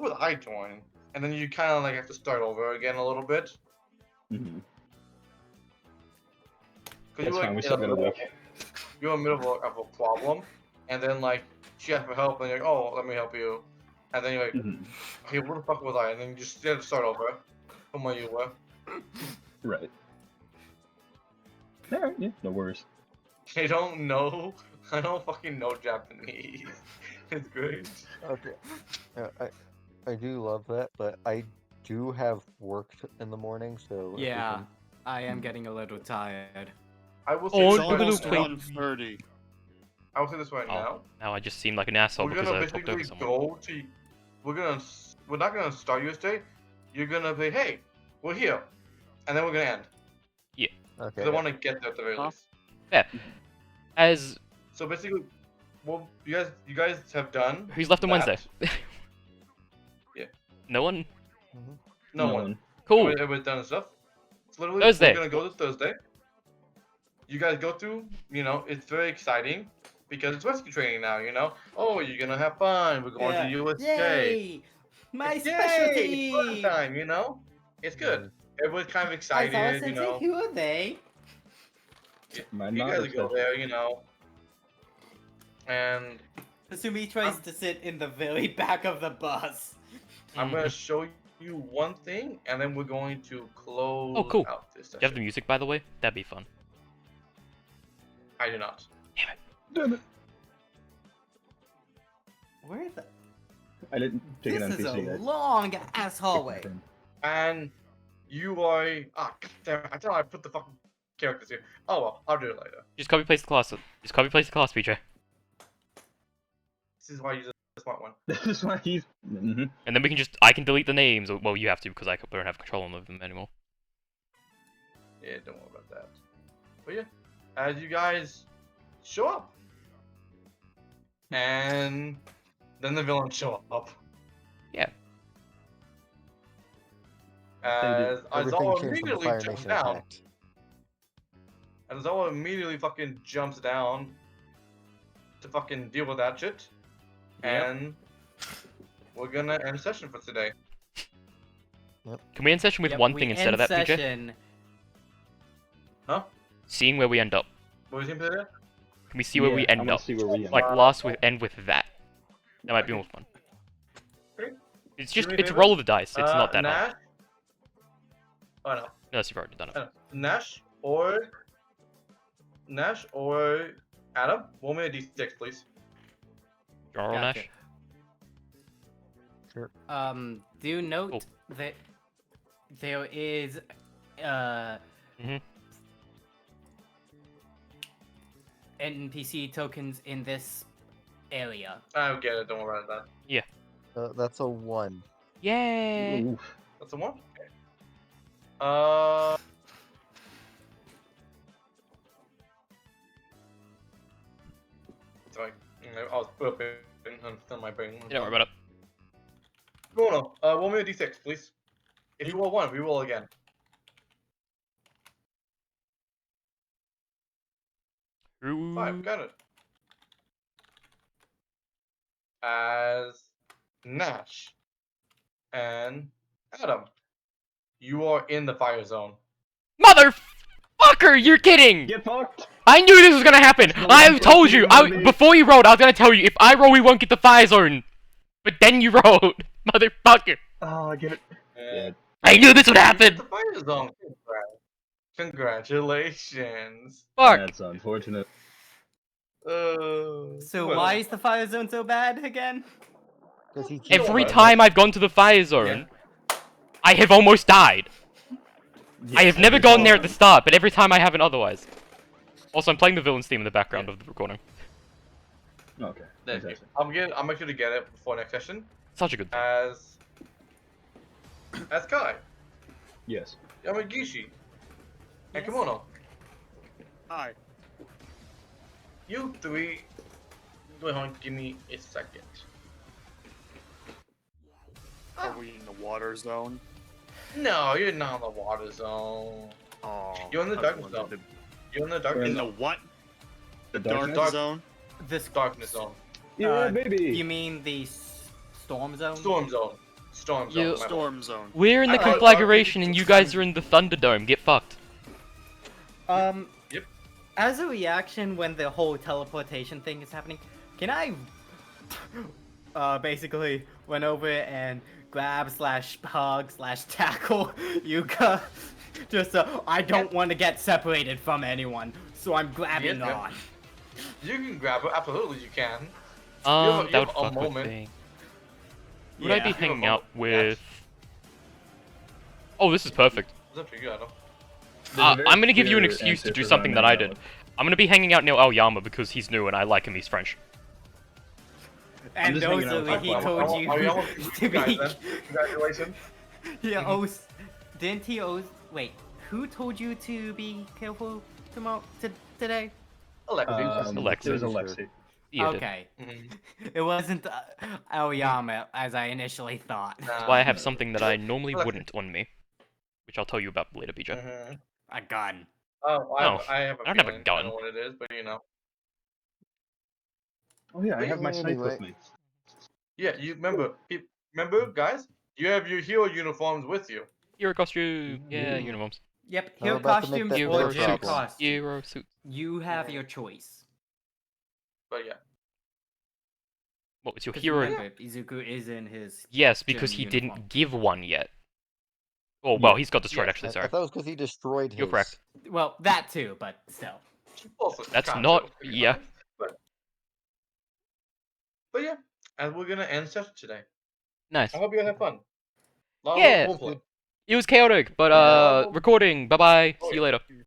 would I join? And then you kind of like have to start over again a little bit. Mm-hmm. Because That's fine, we still got a week. You're in the middle of a problem, and then like she asks for help, and you're like, oh, let me help you. And then you're like, Mm-hmm. okay, where the fuck was I? And then you just have to start over from where you were. Right. Alright, yeah, no worries. I don't know. I don't fucking know Japanese. It's great. Okay. I do love that, but I do have work in the morning, so if we Yeah. can- I am getting a little tired. I will say Oh, this It's look at right almost those now. plates. 1:30. I will say this right Oh, now. now I just seem like an asshole We're because gonna I talked over basically someone. go to. We're not gonna start your stay. You're gonna say, hey, we're here, and then we're gonna end. Okay. Because I want to get there at the very Huh? least. Yeah. As So basically, what you guys have done. who's left on that. Wednesday? Yeah. No one. No one. Cool. Everybody's done and stuff. So literally, Thursday. we're gonna go to Thursday. You guys go through. You know, it's very exciting because it's rescue training now. You know, oh, you're gonna have fun. We're going to USK. Yay! My Yay! specialty! Fun time. You know, it's good. Everyone's kind of excited. You know, who are they? My you guys knowledge go that- there. You know, and Asumi tries to sit in the very back of the bus. I'm gonna show you one thing, and then we're going to close Oh, cool. out this Do you have the session. music, by the way? That'd be fun. I do not. Damn it! Where the? I didn't take This an is NPC, a guys. long ass hallway. And you are goddamn it, I thought I put the fucking characters here. Oh well, I'll do it later. Just copy paste the class. Just copy paste the class, PJ. This is why you just smart one. This is why he's. Mm-hmm. And then we can I can delete the names. Well, you have to because I don't have control of them anymore. Yeah, don't worry about that. But yeah, as you guys show up. And then the villains show up. Yeah. As Everything Aizawa came from the immediately Fire jumps Nation down. attacked. And Aizawa immediately fucking jumps down to fucking deal with that shit. Yep. And we're gonna end session for today. Can we end session with Yep, one we thing instead of end that, PJ? session. Huh? Seeing where we end up. What was you saying? Can we see where we I end wanna up? see where we end Like up. last with end with that. That might be more fun. It's just, Do it's anything roll of the dice. It's not that hard. Nash. Oh no. Unless you've already done it. Nash or Adam. Roll me a d6, please. You wanna roll, Gotcha. Nash? Sure. Do note Cool. that there is Mhm. NPC tokens in this area. I get it. Don't worry about that. That's a 1. Yay! Oof. That's the one. Okay. Sorry. I was burping on my brain. Don't worry about it. No. Roll me a d6, please. If you roll 1, we roll again. 5. Got it. As Nash and Adam, you are in the fire zone. Motherfucker, you're kidding! Get fucked! I knew this was gonna happen! No, I told you! fucking Before you rolled, I was gonna tell you, if I roll, we won't get the fire zone! But then you rolled! Motherfucker! Oh, I get it. Yeah. I knew this would The happen! fire zone. Congratulations. Fuck! That's unfortunate. So well, why is the fire zone so bad again? Because he keeps Every Don't time I've gone to the fire zone, I have almost died. I have never gone there at the start, but every time I haven't otherwise. Also, I'm playing the villain's theme in the background of the recording. Okay. Thank you. Fantastic. I'm actually to get it before next session. Such a good thing. As Kai, Yes. Yamagishi, and Yes. Kimono. Hi. You three. Wait, hold on, give me a second. Are we in the water zone? No, you're not in the water zone. Oh. You're in the I darkness wanted zone. You're in the darkness In the zone. what? The Dark Dark- zone? This Darkness zone. Yeah, baby. You mean the storm zone? Storm zone. Storm zone. You- my bad. Storm zone. We're in the I thought- conflagration and you guys are in the Thunderdome. Get fucked. Yep. As a reaction when the whole teleportation thing is happening, can I basically went over and grab / hug / tackle Yuka? Just I don't want to get separated from anyone, so I'm grabbing Yeah. on. You can grab it. Absolutely, you can. you That would have a fuck with moment. me. Would I be Yeah. hanging You have a out with... Oh, this is perfect. It's up to you, I don't. I'm gonna give you an excuse to do something that I did. I'm gonna be hanging out near Aoyama because he's new and I like him, he's French. And just hanging out with also, he my told Are you you almost to guys be. then? Congratulations. He owes. Didn't he owe? Wait, who told you to be careful tomorrow? Today? Alexis. Alexi. It was Alexi. Yeah, it did. Okay. Mhm. It wasn't Aoyama as I initially thought. That's why I have something that I normally wouldn't on me. Which I'll tell you about later, BJ. Mhm. A gun. Oh, No, I have a I don't have a feeling. I gun. don't know what it is, but you know. Oh yeah, I have my Anyway. scythe with me. Yeah, you remember? Remember, guys? You have your hero uniforms with you. Hero costume! Yeah, Ooh. uniforms. Yep, I'm hero about to make costumes that Hero or their suits. gym problem. costumes. Hero suits. You have your choice. But yeah. What was your 'Cause hero? remember, Izuku is in his. Yes, because gym he uniform. didn't give one yet. Oh, well, Yeah. he's got destroyed, Yes, actually, I sorry. thought it was because he destroyed his. You're correct. Well, that too, but still. Also, That's kind not- of, to be yeah. honest, But yeah, and we're gonna end session today. Nice. I hope you guys have fun. Lot Yeah. of roleplay. It was chaotic, but, Yeah. recording. Bye-bye. Oh, See you yeah. later.